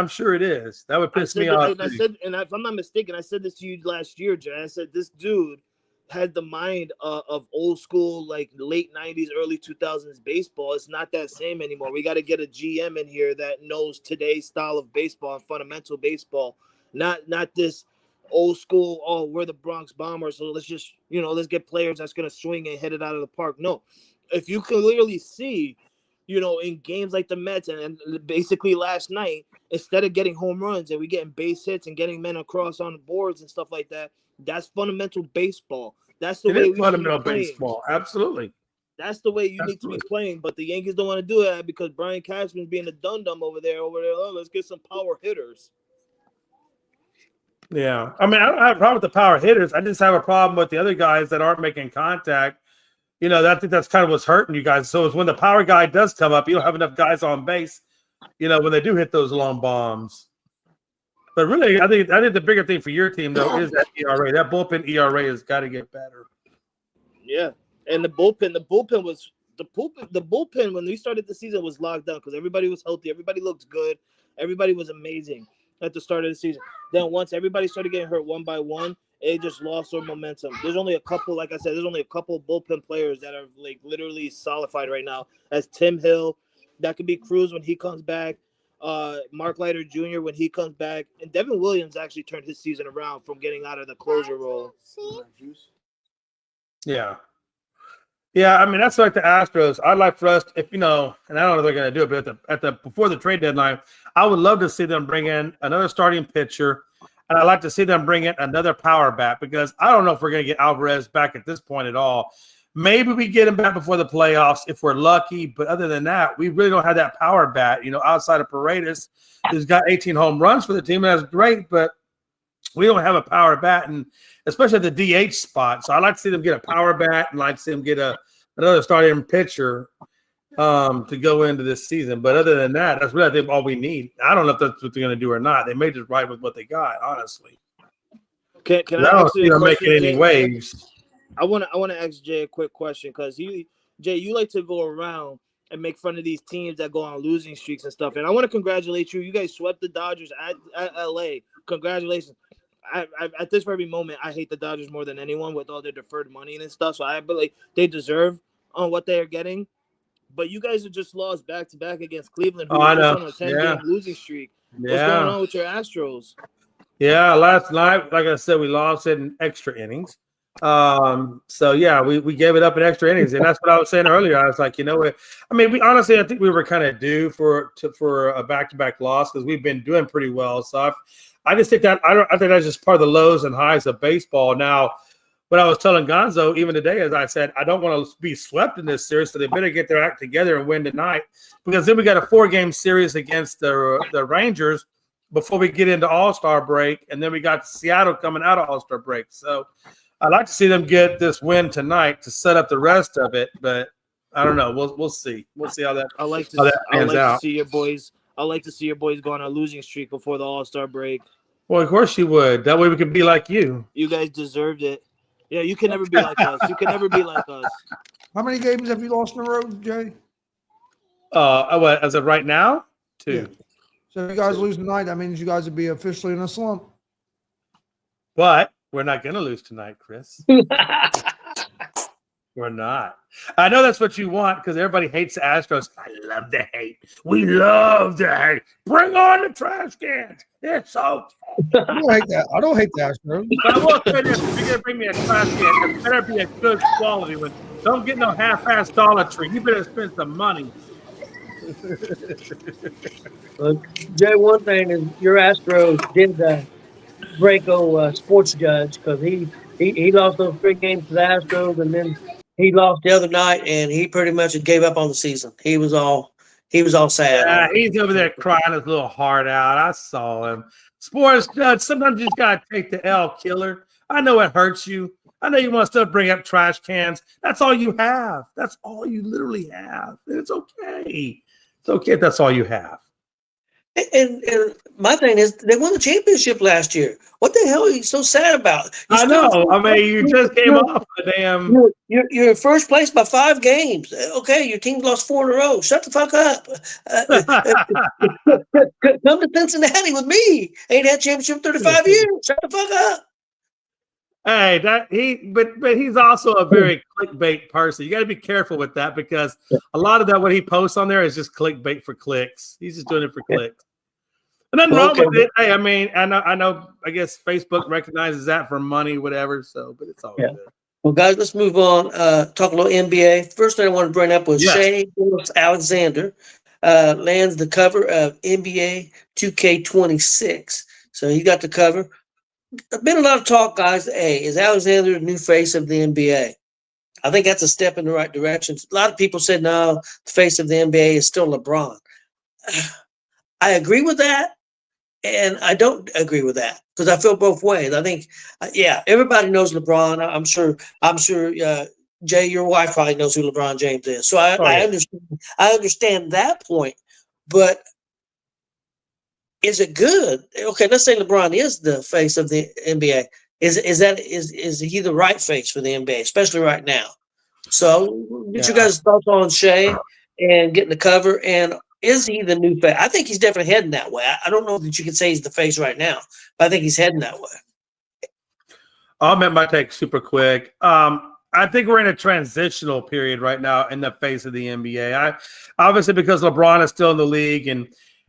sure it is. That would piss me off. And if I'm not mistaken, I said this to you last year, Jay. I said this dude had the mind of old school, like late 90s, early 2000s baseball. It's not that same anymore. We got to get a GM in here that knows today's style of baseball and fundamental baseball, not this old school, oh, we're the Bronx Bombers, so let's just, let's get players that's going to swing and hit it out of the park. No. If you clearly see, in games like the Mets and basically last night, instead of getting home runs and we getting base hits and getting men across on the boards and stuff like that, that's fundamental baseball. That's the It way is we should fundamental be playing. baseball. Absolutely. That's the way you need to be playing. But the Yankees don't want to do that because Brian Cashman's being a dum-dum over there. Oh, let's get some power hitters. Yeah. I mean, I don't have a problem with the power hitters. I just have a problem with the other guys that aren't making contact. I think that's kind of what's hurting you guys. So it's when the power guy does come up, you don't have enough guys on base, when they do hit those long bombs. But really, I think the bigger thing for your team, though, is that ERA. That bullpen ERA has got to get better. Yeah. And the bullpen was the bullpen when we started the season was locked down because everybody was healthy. Everybody looked good. Everybody was amazing at the start of the season. Then once everybody started getting hurt one by one, it just lost their momentum. There's only a couple, like I said, there's only a couple of bullpen players that are like literally solidified right now. As Tim Hill, that could be Cruz when he comes back, Mark Leiter Jr. when he comes back, and Devin Williams actually turned his season around from getting out of the closer role. Yeah. Yeah, I mean, that's like the Astros. I'd like for us, and I don't know if they're going to do it, but before the trade deadline, I would love to see them bring in another starting pitcher, and I'd like to see them bring in another power bat because I don't know if we're going to get Alvarez back at this point at all. Maybe we get him back before the playoffs if we're lucky, but other than that, we really don't have that power bat, outside of Paredes, who's got 18 home runs for the team, and that's great, but we don't have a power bat, and especially at the DH spot. So I'd like to see them get a power bat and like to see them get another starting pitcher to go into this season. But other than that, that's really, I think, all we need. I don't know if that's what they're going to do or not. They may just ride with what they got, honestly. Can I don't see them making any waves. I want to ask Jay a quick question because Jay, you like to go around and make fun of these teams that go on losing streaks and stuff. And I want to congratulate you. You guys swept the Dodgers at LA. Congratulations. At this very moment, I hate the Dodgers more than anyone with all their deferred money and stuff. So I believe they deserve on what they are getting. But you guys have just lost back-to-back against Cleveland, who I was know. on a 10-game losing streak. Yeah. What's going on with your Astros? Yeah, last night, like I said, we lost in extra innings. So yeah, we gave it up in extra innings, and that's what I was saying earlier. I was like, I mean, I think we were kind of due for a back-to-back loss because we've been doing pretty well. So I just think that I think that's just part of the lows and highs of baseball. Now, what I was telling Gonzo even today, as I said, I don't want to be swept in this series, so they better get their act together and win tonight because then we got a 4-game series against the Rangers before we get into All-Star break, and then we got Seattle coming out of All-Star break. So I'd like to see them get this win tonight to set up the rest of it, but I don't know. We'll see. We'll see how that. I like pans out. to see your boys. I like to see your boys go on a losing streak before the All-Star break. Well, of course you would. That way we can be like you. You guys deserved it. Yeah, you can never be like us. You can never be like us. How many games have you lost in a row, Jay? What, as of right now? 2. Yeah. So if you guys lose tonight, that means you guys would be officially in a slump. But we're not going to lose tonight, Chris. We're not. I know that's what you want because everybody hates the Astros. I love the hate. We love the hate. Bring on the trash cans. It's okay. I don't hate that. I don't hate the Astros. But I will say this: if you're gonna bring me a trash can, it better be a good quality one. Don't get no half-ass Dollar Tree. You better spend some money. Well, Jay, one thing is your Astros did Braco sports judge because he lost those 3 games to the Astros, and then he lost the other night, and he pretty much gave up on the season. He was all sad. He's over there crying his little heart out. I saw him. Sports judge, sometimes you just gotta take the L, killer. I know it hurts you. I know you want to still bring up trash cans. That's all you have. That's all you literally have. And it's okay. It's okay if that's all you have. And my thing is, they won the championship last year. What the hell are you so sad about? I know. I mean, you just came off the damn. You're in first place by 5 games. Okay, your team lost 4 in a row. Shut the fuck up. Come to Cincinnati with me. Ain't had championship in 35 years. Shut the fuck up. Hey, but he's also a very clickbait person. You got to be careful with that because a lot of that what he posts on there is just clickbait for clicks. He's just doing it for clicks. And nothing wrong with it. Hey, I mean, I know. I guess Facebook recognizes that for money, whatever. So, but it's all good. Well, guys, let's move on. Talk a little NBA. First thing I want to bring up was Yes. Shea Alexander lands the cover of NBA 2K26. So he got the cover. There's been a lot of talk, guys. Hey, is Alexander the new face of the NBA? I think that's a step in the right direction. A lot of people said, no, the face of the NBA is still LeBron. I agree with that, and I don't agree with that because I feel both ways. I think, yeah, everybody knows LeBron. I'm sure. Jay, your wife probably knows who LeBron James is. So I understand. I understand that point, but is it good? Okay, let's say LeBron is the face of the NBA. Is he the right face for the NBA, especially right now? So, get your guys' thoughts on Shea and getting the cover, and is he the new face? I think he's definitely heading that way. I don't know that you can say he's the face right now, but I think he's heading that way. I'll make my take super quick. I think we're in a transitional period right now in the face of the NBA. Obviously because LeBron is still in the league and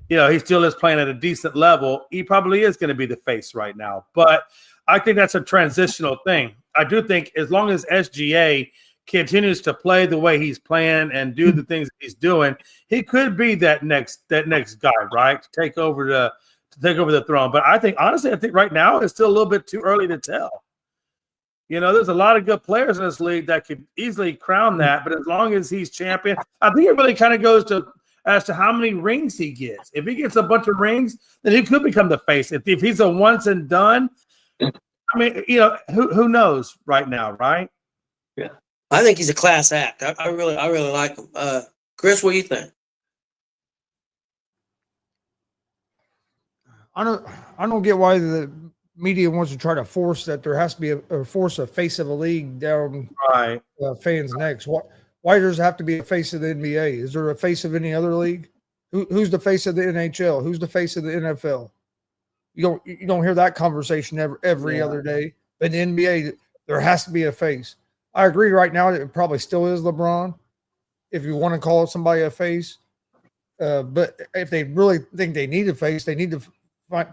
he still is playing at a decent level. He probably is going to be the face right now, but I think that's a transitional thing. I do think as long as SGA continues to play the way he's playing and do the things he's doing, he could be that next guy, right? To take over the throne. But I think honestly, right now it's still a little bit too early to tell. There's a lot of good players in this league that could easily crown that, but as long as he's champion, I think it really kind of goes as to how many rings he gets. If he gets a bunch of rings, then he could become the face. If he's a once and done, I mean, who knows right now, right? Yeah, I think he's a class act. I really like him. Chris, what do you think? I don't get why the media wants to try to force that there has to be a face of a league down fans' necks. Why does it have to be a face of the NBA? Is there a face of any other league? Who's the face of the NHL? Who's the face of the NFL? You don't hear that conversation every other day. But in the NBA, there has to be a face. I agree. Right now, it probably still is LeBron, if you want to call somebody a face. But if they really think they need a face, they need to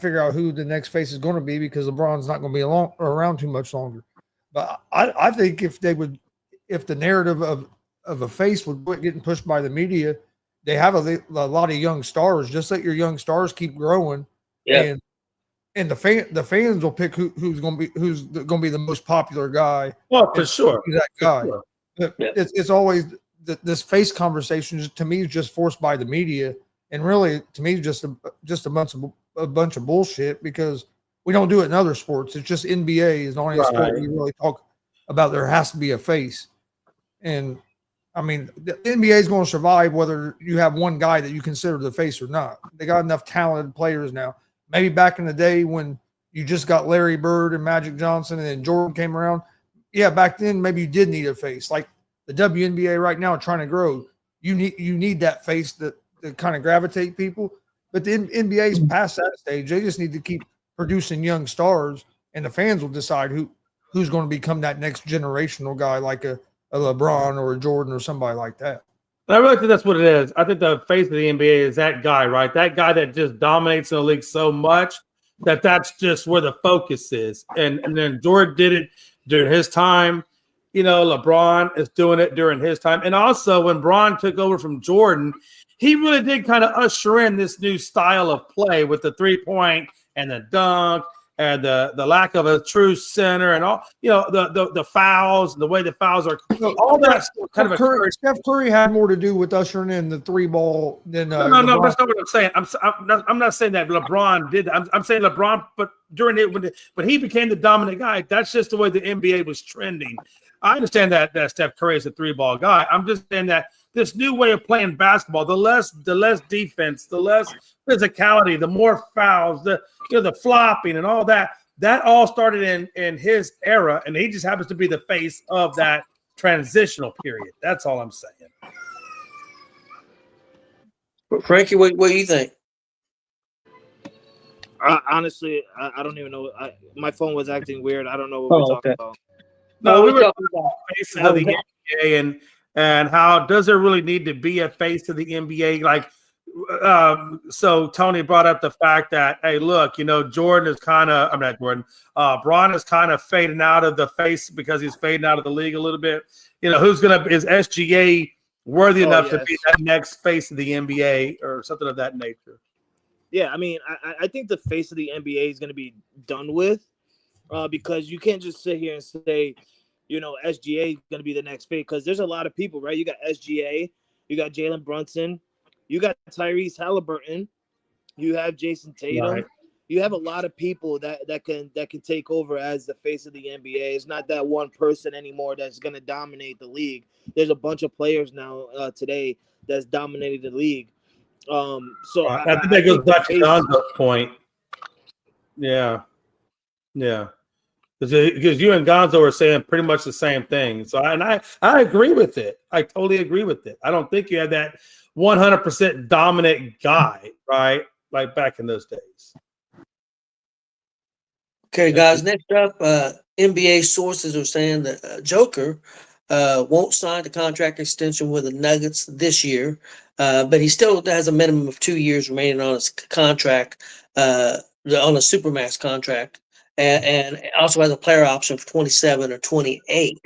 figure out who the next face is going to be, because LeBron's not going to be around too much longer. But I think if the narrative of a face would quit getting pushed by the media, they have a lot of young stars. Just let your young stars keep growing, and the fans will pick who's going to be the most popular guy. Well, for sure, that guy. Sure. It's always this face conversation. To me, is just forced by the media, and really, to me, just a bunch of bullshit, because we don't do it in other sports. It's just NBA is the only sport we really talk about. There has to be a face, and I mean, the NBA is going to survive whether you have one guy that you consider the face or not. They got enough talented players now. Maybe back in the day when you just got Larry Bird and Magic Johnson and then Jordan came around, back then maybe you did need a face. Like the WNBA right now trying to grow, you need that face to kind of gravitate people. But the NBA's past that stage. They just need to keep producing young stars, and the fans will decide who's going to become that next generational guy, like a LeBron or a Jordan or somebody like that. I really think that's what it is. I think the face of the NBA is that guy, right? That guy that just dominates in the league so much that's just where the focus is. And then Jordan did it during his time. LeBron is doing it during his time. And also when Bron took over from Jordan, he really did kind of usher in this new style of play with the 3-point and the dunk and the lack of a true center and all, the fouls and the way the fouls are, all that kind of Steph Curry had more to do with ushering in the 3-ball than no, that's not what I'm saying. I'm not saying that LeBron did. I'm saying LeBron, but during it when he became the dominant guy, that's just the way the NBA was trending. I understand that Steph Curry is a 3-ball guy. I'm just saying that this new way of playing basketball, the less defense, the less physicality, the more fouls, the flopping and all that all started in his era, and he just happens to be the face of that transitional period. That's all I'm saying. Frankie, what do you think? Honestly, I don't even know. My phone was acting weird. I don't know what we're talking about. No, we were talking about face of the NBA and how does there really need to be a face of the NBA? Like so Tony brought up the fact that, hey, look, Jordan is kind of, I'm not Jordan, Braun is kind of fading out of the face because he's fading out of the league a little bit. Is SGA worthy enough to be that next face of the NBA or something of that nature? Yeah, I mean, I think the face of the NBA is going to be done with because you can't just sit here and say, SGA is going to be the next face because there's a lot of people, right? You got SGA, you got Jalen Brunson, you got Tyrese Halliburton, you have Jason Tatum. Right. You have a lot of people that can take over as the face of the NBA. It's not that one person anymore that's going to dominate the league. There's a bunch of players now today that's dominating the league. So I think that goes back to Gonzo's point. Yeah. Because you and Gonzo are saying pretty much the same thing. So I agree with it. I totally agree with it. I don't think you had that 100% dominant guy, right? Like back in those days. Okay, guys, next up, NBA sources are saying that Joker won't sign the contract extension with the Nuggets this year, but he still has a minimum of 2 years remaining on his contract, on a Supermax contract, and also has a player option for 27 or 28.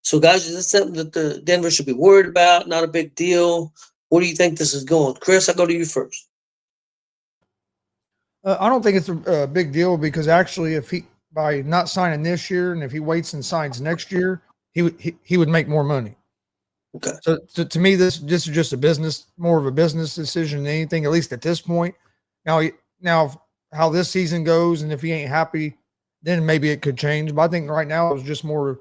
So, guys, is this something that the Denver should be worried about? Not a big deal. Where do you think this is going? Chris, I'll go to you first. I don't think it's a big deal because actually, if he by not signing this year and if he waits and signs next year, he would make more money. Okay. So to me, this is just more of a business decision than anything, at least at this point. Now how this season goes, and if he ain't happy, then maybe it could change. But I think right now it's just more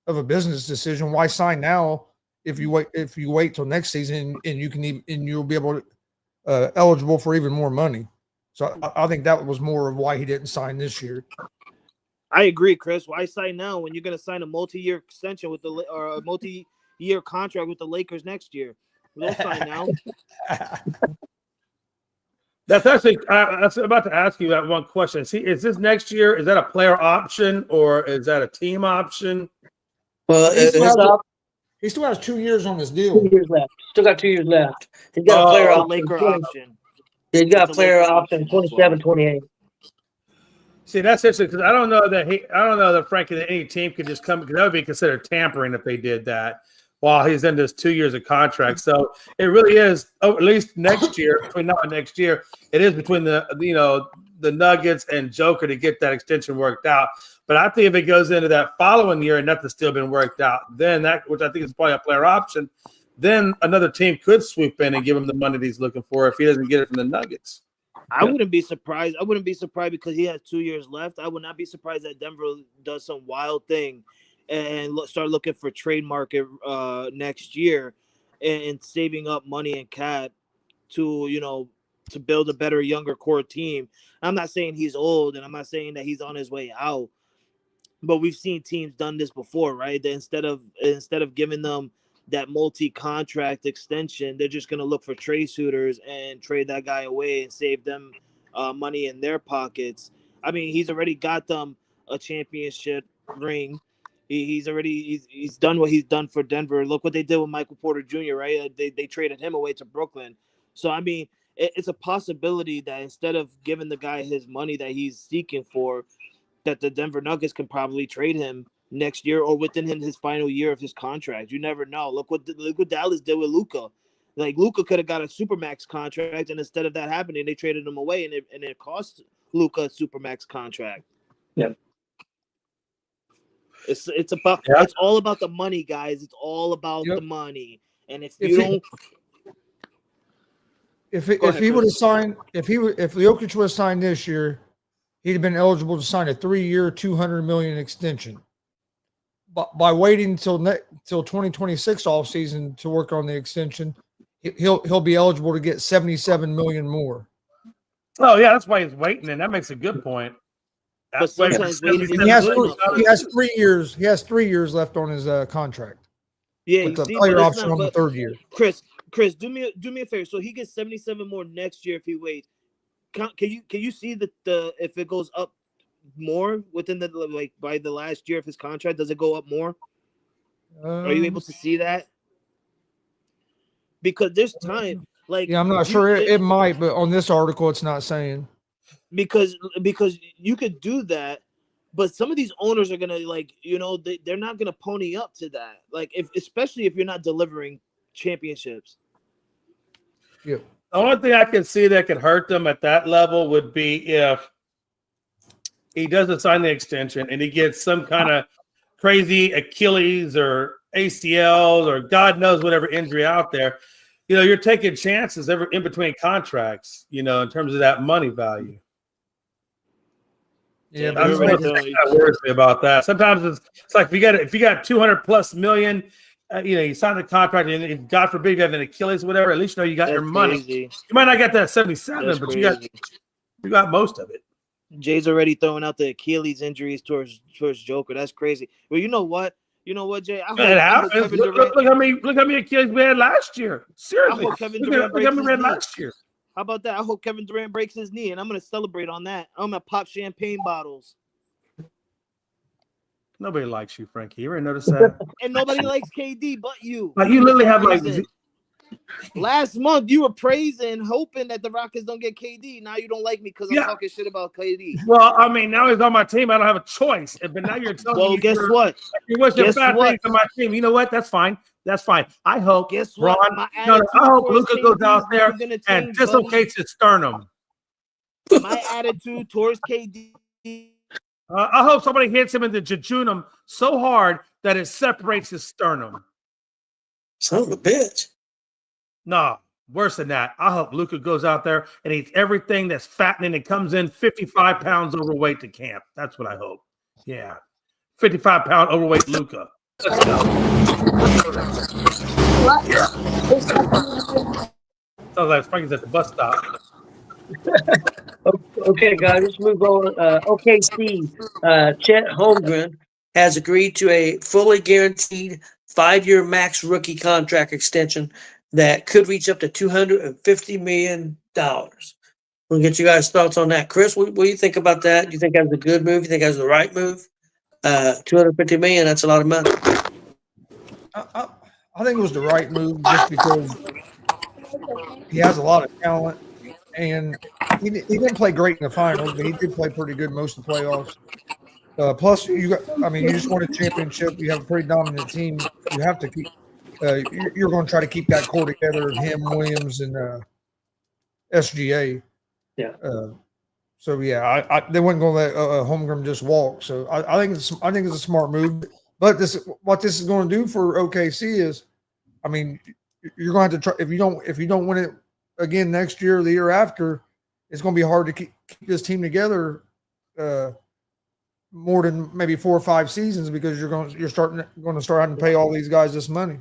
of a business decision. Why sign now if you wait till next season and you'll be able to eligible for even more money. So I think that was more of why he didn't sign this year. I agree, Chris. Why sign now when you're going to sign a multi-year extension or a multi-year contract with the Lakers next year? Don't sign now. That's actually I was about to ask you that one question. Is this next year? Is that a player option or is that a team option? Well, he still has 2 years on his deal. 2 years left. Still got 2 years left. He's got a player option. Laker option. He's got a player option 27, 28. See, that's interesting because I don't know that frankly that any team could just come because that would be considered tampering if they did that while he's in this 2 years of contract. So it really is at least next year, between now and next year, it is between the Nuggets and Joker to get that extension worked out. But I think if it goes into that following year and nothing's still been worked out, then that, which I think is probably a player option, then another team could swoop in and give him the money that he's looking for if he doesn't get it from the Nuggets. I wouldn't be surprised. I wouldn't be surprised because he has 2 years left. I would not be surprised that Denver does some wild thing and start looking for trade market next year and saving up money and cap to build a better younger core team. I'm not saying he's old and I'm not saying that he's on his way out, but we've seen teams done this before, right? That instead of giving them that multi-contract extension, they're just going to look for trade suitors and trade that guy away and save them money in their pockets. I mean, he's already got them a championship ring. He's done what he's done for Denver. Look what they did with Michael Porter Jr., right? They traded him away to Brooklyn. So, I mean, it's a possibility that instead of giving the guy his money that he's seeking for, that the Denver Nuggets can probably trade him next year or within his final year of his contract. You never know. Look what Dallas did with Luka. Like Luka could have got a Supermax contract, and instead of that happening, they traded him away, and it cost Luka a Supermax contract. Yeah. It's all about the money, guys. It's all about the money. And if Jokic would have signed this year, he'd have been eligible to sign a 3-year, $200 million extension. But by waiting until 2026 offseason to work on the extension, he'll be eligible to get $77 million more. Oh yeah, that's why he's waiting, and that makes a good point. But sometimes he has 3 years. He has 3 years left on his contract. Yeah, with the player option on the third year. Chris, do me a favor. So he gets 77 more next year if he waits. Can you see if it goes up more within by the last year of his contract? Does it go up more? Are you able to see that? Because there's time. Like, Yeah, I'm not sure. It might, but on this article, it's not saying. because you could do that, but some of these owners are gonna they're not gonna pony up to that. Like, especially if you're not delivering championships. Yeah. The only thing I can see that could hurt them at that level would be if he doesn't sign the extension and he gets some kind of crazy Achilles or ACLs or God knows whatever injury out there. You're taking chances in between contracts, in terms of that money value. Yeah, I'm worried about that. Sometimes it's like if you got 200+ million, you sign the contract and God forbid you have an Achilles or whatever, at least you got your money. You might not get that 77, That's but crazy. you got most of it. Jay's already throwing out the Achilles injuries towards Joker. That's crazy. Well, you know what, Jay? It happens. Look how many Achilles we had last year. Seriously, look how many we had last year. How about that? I hope Kevin Durant breaks his knee, and I'm gonna celebrate on that. I'm gonna pop champagne bottles. Nobody likes you, Frankie. You already noticed that? And nobody likes KD but you. Like, you literally have like last month you were praising, hoping that the Rockets don't get KD. Now you don't like me because I'm talking shit about KD. Well, I mean, now he's on my team. I don't have a choice. But now you're telling me. Well, guess what? You're wishing bad things on my team. You know what? That's fine. That's fine. I hope. Guess what? Ron, I hope Luka goes out there and dislocates his sternum. My attitude towards KD. I hope somebody hits him in the jejunum so hard that it separates his sternum. Son of a bitch. No, worse than that. I hope Luka goes out there and eats everything that's fattening and comes in 55 pounds overweight to camp. That's what I hope. Yeah. 55-pound overweight Luka. Let's go. Sounds like Frankie's at the bus stop. Okay, guys, let's move on. OKC, Chet Holmgren has agreed to a fully guaranteed 5-year max rookie contract extension that could reach up to $250 million. We'll get you guys' thoughts on that. Chris, what do you think about that? Do you think that was a good move? You think that was the right move? $250 million, that's a lot of money. I think it was the right move just because he has a lot of talent. And he didn't play great in the finals, but he did play pretty good most of the playoffs. Plus, you just won a championship. You have a pretty dominant team. You have to keep. You're going to try to keep that core together of him, Williams, and SGA. Yeah. So yeah, they weren't going to let Holmgren just walk. So I think it's a smart move. But what this is going to do for OKC is, I mean, you're going to have to try. If you don't win it again next year or the year after, it's going to be hard to keep this team together more than maybe 4 or 5 seasons because you're going to start having to pay all these guys this money.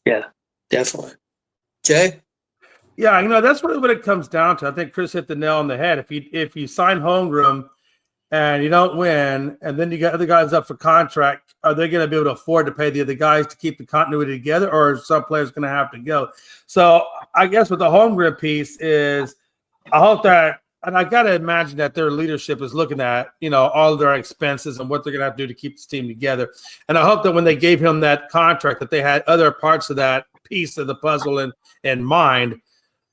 Yeah, definitely. Jay? Yeah, that's really what it comes down to. I think Chris hit the nail on the head. If you sign Holmgren and you don't win, and then you got other guys up for contract, are they going to be able to afford to pay the other guys to keep the continuity together, or are some players going to have to go? So I guess with the Holmgren piece is I hope that, and I got to imagine that their leadership is looking at, all of their expenses and what they're going to have to do to keep this team together. And I hope that when they gave him that contract that they had other parts of that piece of the puzzle in mind.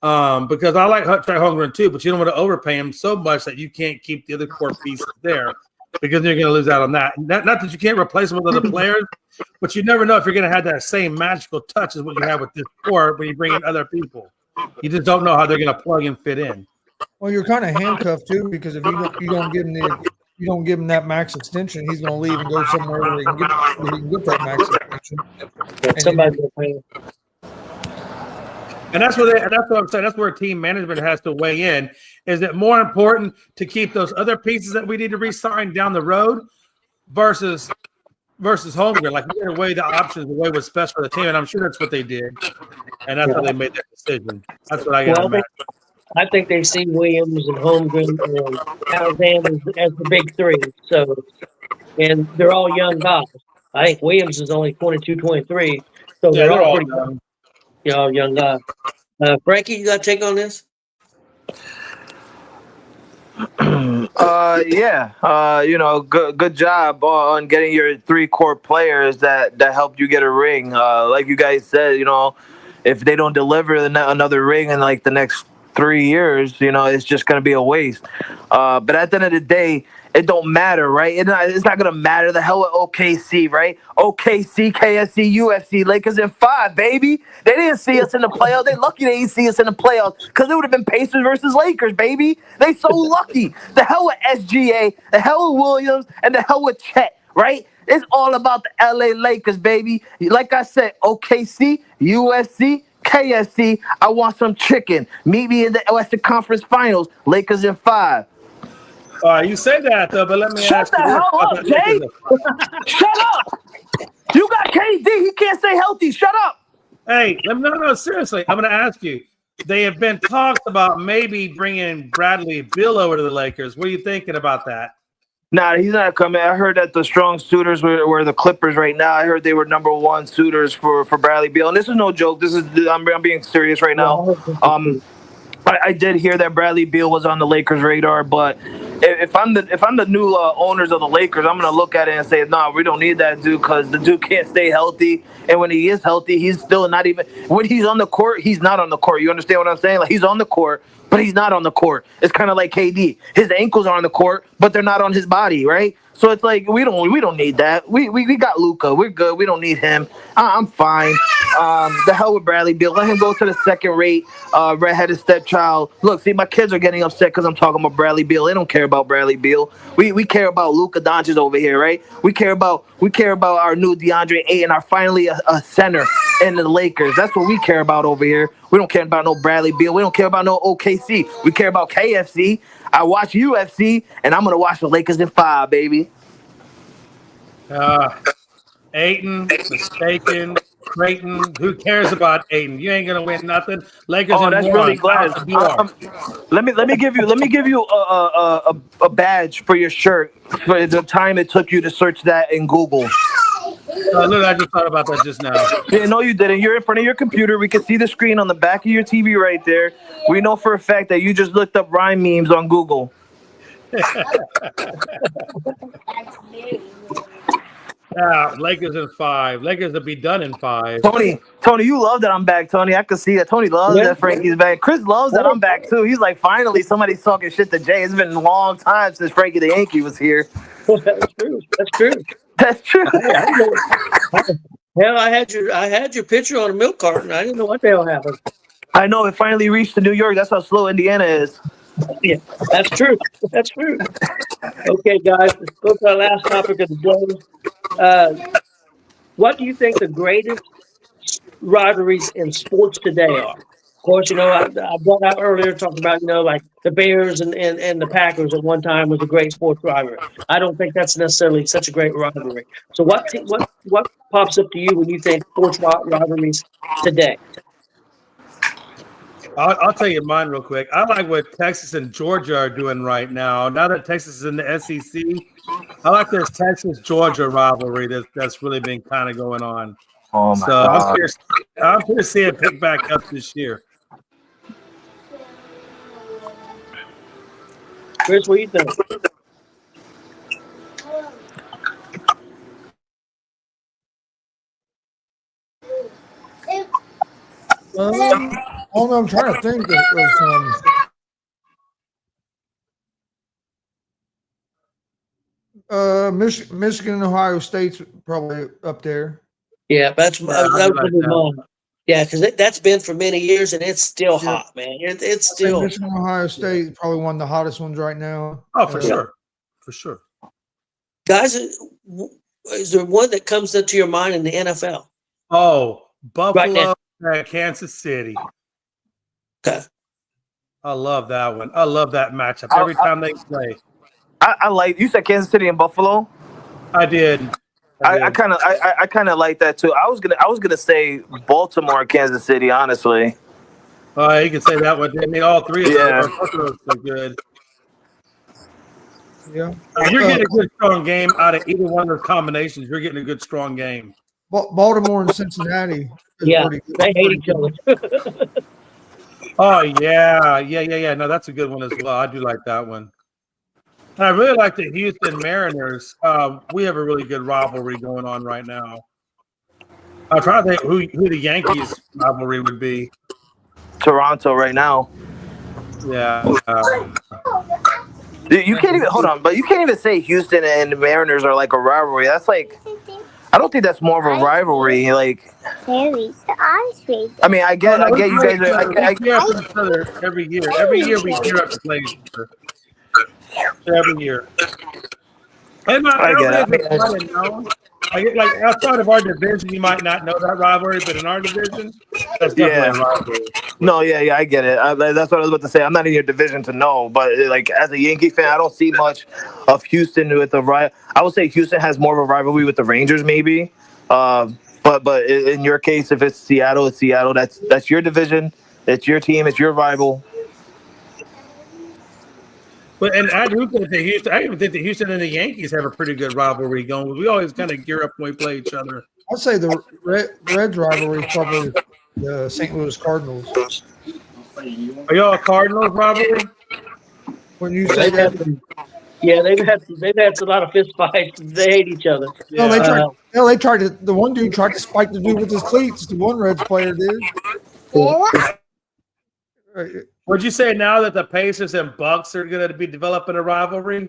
Because I like Trey Holmgren too, but you don't want to overpay him so much that you can't keep the other core pieces there because you're going to lose out on that. Not that you can't replace them with other players, but you never know if you're going to have that same magical touch as what you have with this core when you bring in other people. You just don't know how they're going to plug and fit in. Well, you're kind of handcuffed too because if you don't give him that max extension, he's going to leave and go somewhere where he can get that max extension. Somebody's going to pay him. And that's what I'm saying. That's where team management has to weigh in. Is it more important to keep those other pieces that we need to re-sign down the road versus Holmgren? Like, we got to weigh the options, the way what's best for the team, and I'm sure that's what they did. And that's why they made that decision. That's what I got to imagine. I think they see Williams and Holmgren and Alexander as the big three. So, and they're all young guys. I think Williams is only 22, 23. So they're all pretty young. Young guy. Frankie, you got to take on this? Good job on getting your 3 core players that helped you get a ring. Like you guys said, if they don't deliver another ring in like the next 3 years, it's just going to be a waste. But at the end of the day, it don't matter, right? It's not going to matter. The hell with OKC, right? OKC, KSC, UFC, Lakers in 5, baby. They didn't see us in the playoffs. They lucky they didn't see us in the playoffs because it would have been Pacers versus Lakers, baby. They so lucky. The hell with SGA, the hell with Williams, and the hell with Chet, right? It's all about the LA Lakers, baby. Like I said, OKC, UFC, KSC, I want some chicken. Meet me in the Western Conference Finals. Lakers in 5. You say that though, but let me Shut ask the you this. hell up, Jay. Shut up. You got KD. He can't stay healthy. Shut up. Hey, no, seriously. I'm going to ask you. They have been talks about maybe bringing Bradley Beal over to the Lakers. What are you thinking about that? Nah, he's not coming. I heard that the strong suitors were the Clippers right now. I heard they were number 1 suitors for Bradley Beal. And this is no joke. I'm being serious right now. I did hear that Bradley Beal was on the Lakers' radar, but if I'm the new owners of the Lakers, I'm gonna look at it and say, no, we don't need that dude because the dude can't stay healthy, and when he is healthy, he's still not even. When he's on the court, he's not on the court. You understand what I'm saying? Like he's on the court, but he's not on the court. It's kind of like KD. His ankles are on the court, but they're not on his body, right? So it's like we don't need that. We got Luka. We're good. We don't need him. I'm fine. The hell with Bradley Beal. Let him go to the second-rate redheaded stepchild. Look, see, my kids are getting upset because I'm talking about Bradley Beal. They don't care about Bradley Beal. We care about Luka Doncic over here, right? We care about our new DeAndre Ayton, our finally a center in the Lakers. That's what we care about over here. We don't care about no Bradley Beal. We don't care about no OKC. We care about KFC. I watch UFC, and I'm gonna watch the Lakers in 5, baby. Ayton, mistaken, Creighton. Who cares about Ayton? You ain't gonna win nothing. Lakers. Oh, that's really glad. Let me give you a badge for your shirt for the time it took you to search that in Google. Look, I just thought about that just now. Yeah, no, you didn't. You're in front of your computer. We can see the screen on the back of your TV right there. We know for a fact that you just looked up rhyme memes on Google. Yeah, Lakers in 5. Lakers will be done in 5. Tony, you love that I'm back, Tony. I can see that. Tony loves that Frankie's back. Chris loves that I'm back, too. He's like, finally, somebody's talking shit to Jay. It's been a long time since Frankie the Yankee was here. That's true. That's true. That's true. Hell, I had your picture on a milk carton. I didn't know what the hell happened. I know. It finally reached to New York. That's how slow Indiana is. Yeah, that's true. That's true. Okay, guys, let's go to our last topic of the day. What do you think the greatest rivalries in sports today are? Of course, I brought out earlier talking about, like the Bears and the Packers at one time was a great sports rivalry. I don't think that's necessarily such a great rivalry. So what pops up to you when you think sports rivalries today? I'll tell you mine real quick. I like what Texas and Georgia are doing right now. Now that Texas is in the SEC, I like this Texas-Georgia rivalry that's really been kind of going on. Oh my God. I'm curious to see it pick back up this year. Chris, what do you think? I'm trying to think of Michigan and Ohio State's probably up there. Yeah, that would be mine. Yeah, because that's been for many years, and it's still hot, man. It's still Michigan and Ohio State probably one of the hottest ones right now. Oh, for sure. Guys, is there one that comes into your mind in the NFL? Oh, Buffalo at Kansas City. Okay. I love that one. I love that matchup every time they play. I like you said Kansas City and Buffalo. I did. I kind of like that too. I was gonna say Baltimore and Kansas City, honestly. You can say that one. I mean, all three of them are good. Yeah, you're getting a good strong game out of either one of those combinations. You're getting a good strong game. Baltimore and Cincinnati. Yeah, they hate each other. Oh yeah. No, that's a good one as well. I do like that one. I really like the Houston Mariners. We have a really good rivalry going on right now. I'm trying to think who the Yankees rivalry would be. Toronto right now. Yeah. Dude, you can't even hold on, but you can't even say Houston and the Mariners are like a rivalry. That's like, I don't think that's more of a rivalry. Like, I mean, I get you guys. We gear up each other every year. Every year we gear up to play each other. Every year. And I get it. Like outside of our division, you might not know that rivalry, but in our division, that's definitely a rivalry. No, yeah, I get it. That's what I was about to say. I'm not in your division to know, but like as a Yankee fan, I don't see much of Houston with the right. I would say Houston has more of a rivalry with the Rangers, maybe. But in your case, if it's Seattle, it's Seattle. That's your division. It's your team. It's your rival. But and I do think that Houston. I even think that Houston and the Yankees have a pretty good rivalry going. We always kind of gear up when we play each other. I'd say the Reds rivalry is probably the St. Louis Cardinals. Are y'all a Cardinals rivalry? When you say that, they've had a lot of fist fights. They hate each other. no, they tried to. The one dude tried to spike the dude with his cleats. The one Reds player did. Would you say now that the Pacers and Bucks are going to be developing a rivalry?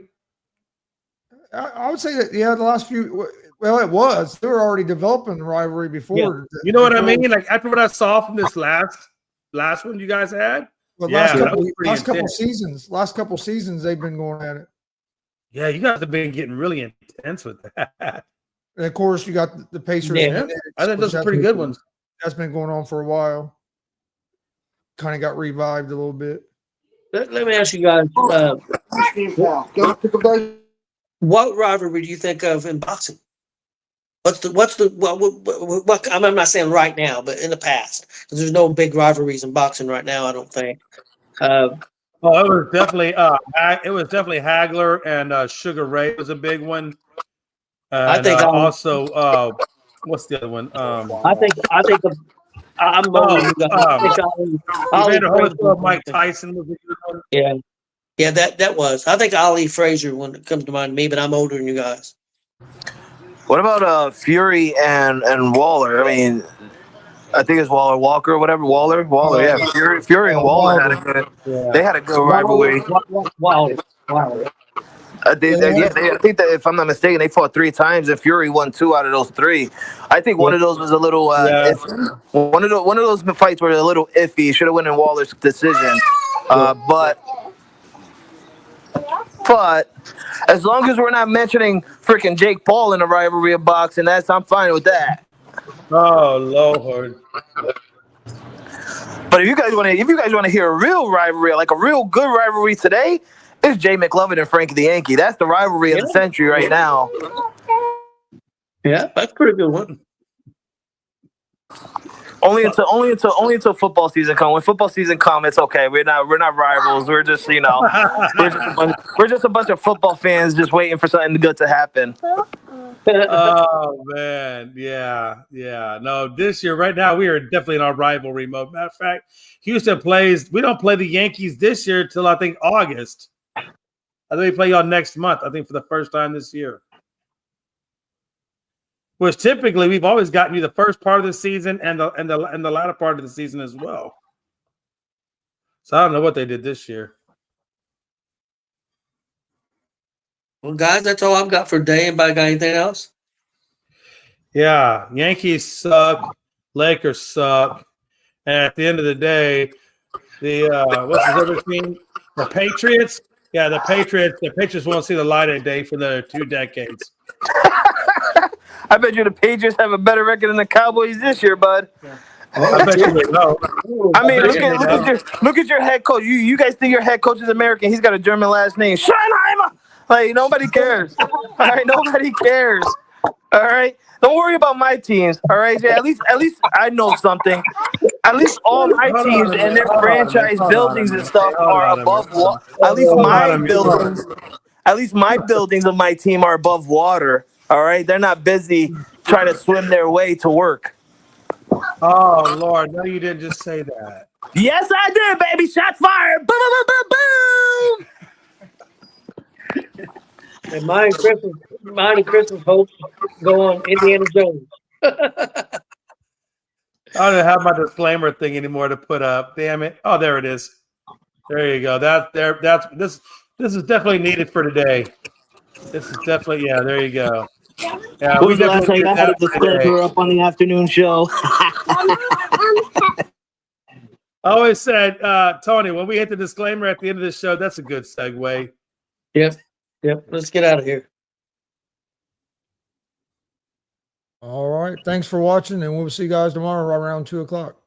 I would say that the last few. Well, it was. They were already developing the rivalry before. Yeah. You know what I mean? Like after what I saw from this last one you guys had. Well, last couple seasons, they've been going at it. Yeah, you guys have been getting really intense with that. And of course, you got the Pacers. Yeah. I think those are pretty good ones. That's been going on for a while. Kind of got revived a little bit. Let me ask you guys, what rivalry do you think of in boxing? I'm not saying right now, but in the past, because there's no big rivalries in boxing right now. I don't think. It was definitely Hagler and Sugar Ray was a big one. I think also what's the other one? Mike Tyson was a good one. Yeah, that was. I think Ali Frazier when it comes to mind to me, but I'm older than you guys. What about Fury and Waller? I mean, I think it's Walker or whatever. Waller. Yeah. Fury and Waller had a good. They had a good rivalry. Wow. I think that if I'm not mistaken, they fought 3 times and Fury won 2 out of those 3. I think one of those was a little iffy. One of those fights were a little iffy. Should have went in Waller's decision. But as long as we're not mentioning freaking Jake Paul in the rivalry of boxing, I'm fine with that. Oh Lord. But if you guys want to hear a real rivalry, like a real good rivalry today, it's Jay McLovin and Frankie the Yankee. That's the rivalry of the century right now. Yeah, that's a pretty good one. Only until football season comes. When football season comes, it's okay. We're not rivals. We're just we're just a bunch of football fans just waiting for something good to happen. Oh man, yeah. No, this year right now we are definitely in our rivalry mode. Matter of fact, Houston plays. We don't play the Yankees this year till I think August. I think we play y'all next month. I think for the first time this year. Which typically we've always gotten you the first part of the season and the latter part of the season as well. So I don't know what they did this year. Well, guys, that's all I've got for today. Anybody got anything else? Yeah, Yankees suck, Lakers suck, and at the end of the day, the what's the other team? The Patriots. Yeah, the Patriots won't see the light of day for the 2 decades. I bet you the Patriots have a better record than the Cowboys this year, bud. I bet you they know. I mean, look at your head coach. You guys think your head coach is American? He's got a German last name, Schottenheimer. Like nobody cares. All right, nobody cares. All right, don't worry about my teams. All right, yeah, at least I know something. At least all my teams and their franchise buildings and stuff are above water. At least my buildings of my team are above water. All right, they're not busy trying to swim their way to work. Oh Lord, no, you didn't just say that. Yes, I did, baby. Shots fired. Boom, boom, boom, boom. And mine and Chris's hopes go on Indiana Jones. I don't have my disclaimer thing anymore to put up. Damn it! Oh, there it is. There you go. This is definitely needed for today. This is definitely There you go. Yeah, When was the last time need I had a that for today. disclaimer up on the afternoon show? I always said, Tony, when we hit the disclaimer at the end of this show, that's a good segue. Yep. Let's get out of here. All right. Thanks for watching, and we'll see you guys tomorrow around 2 o'clock.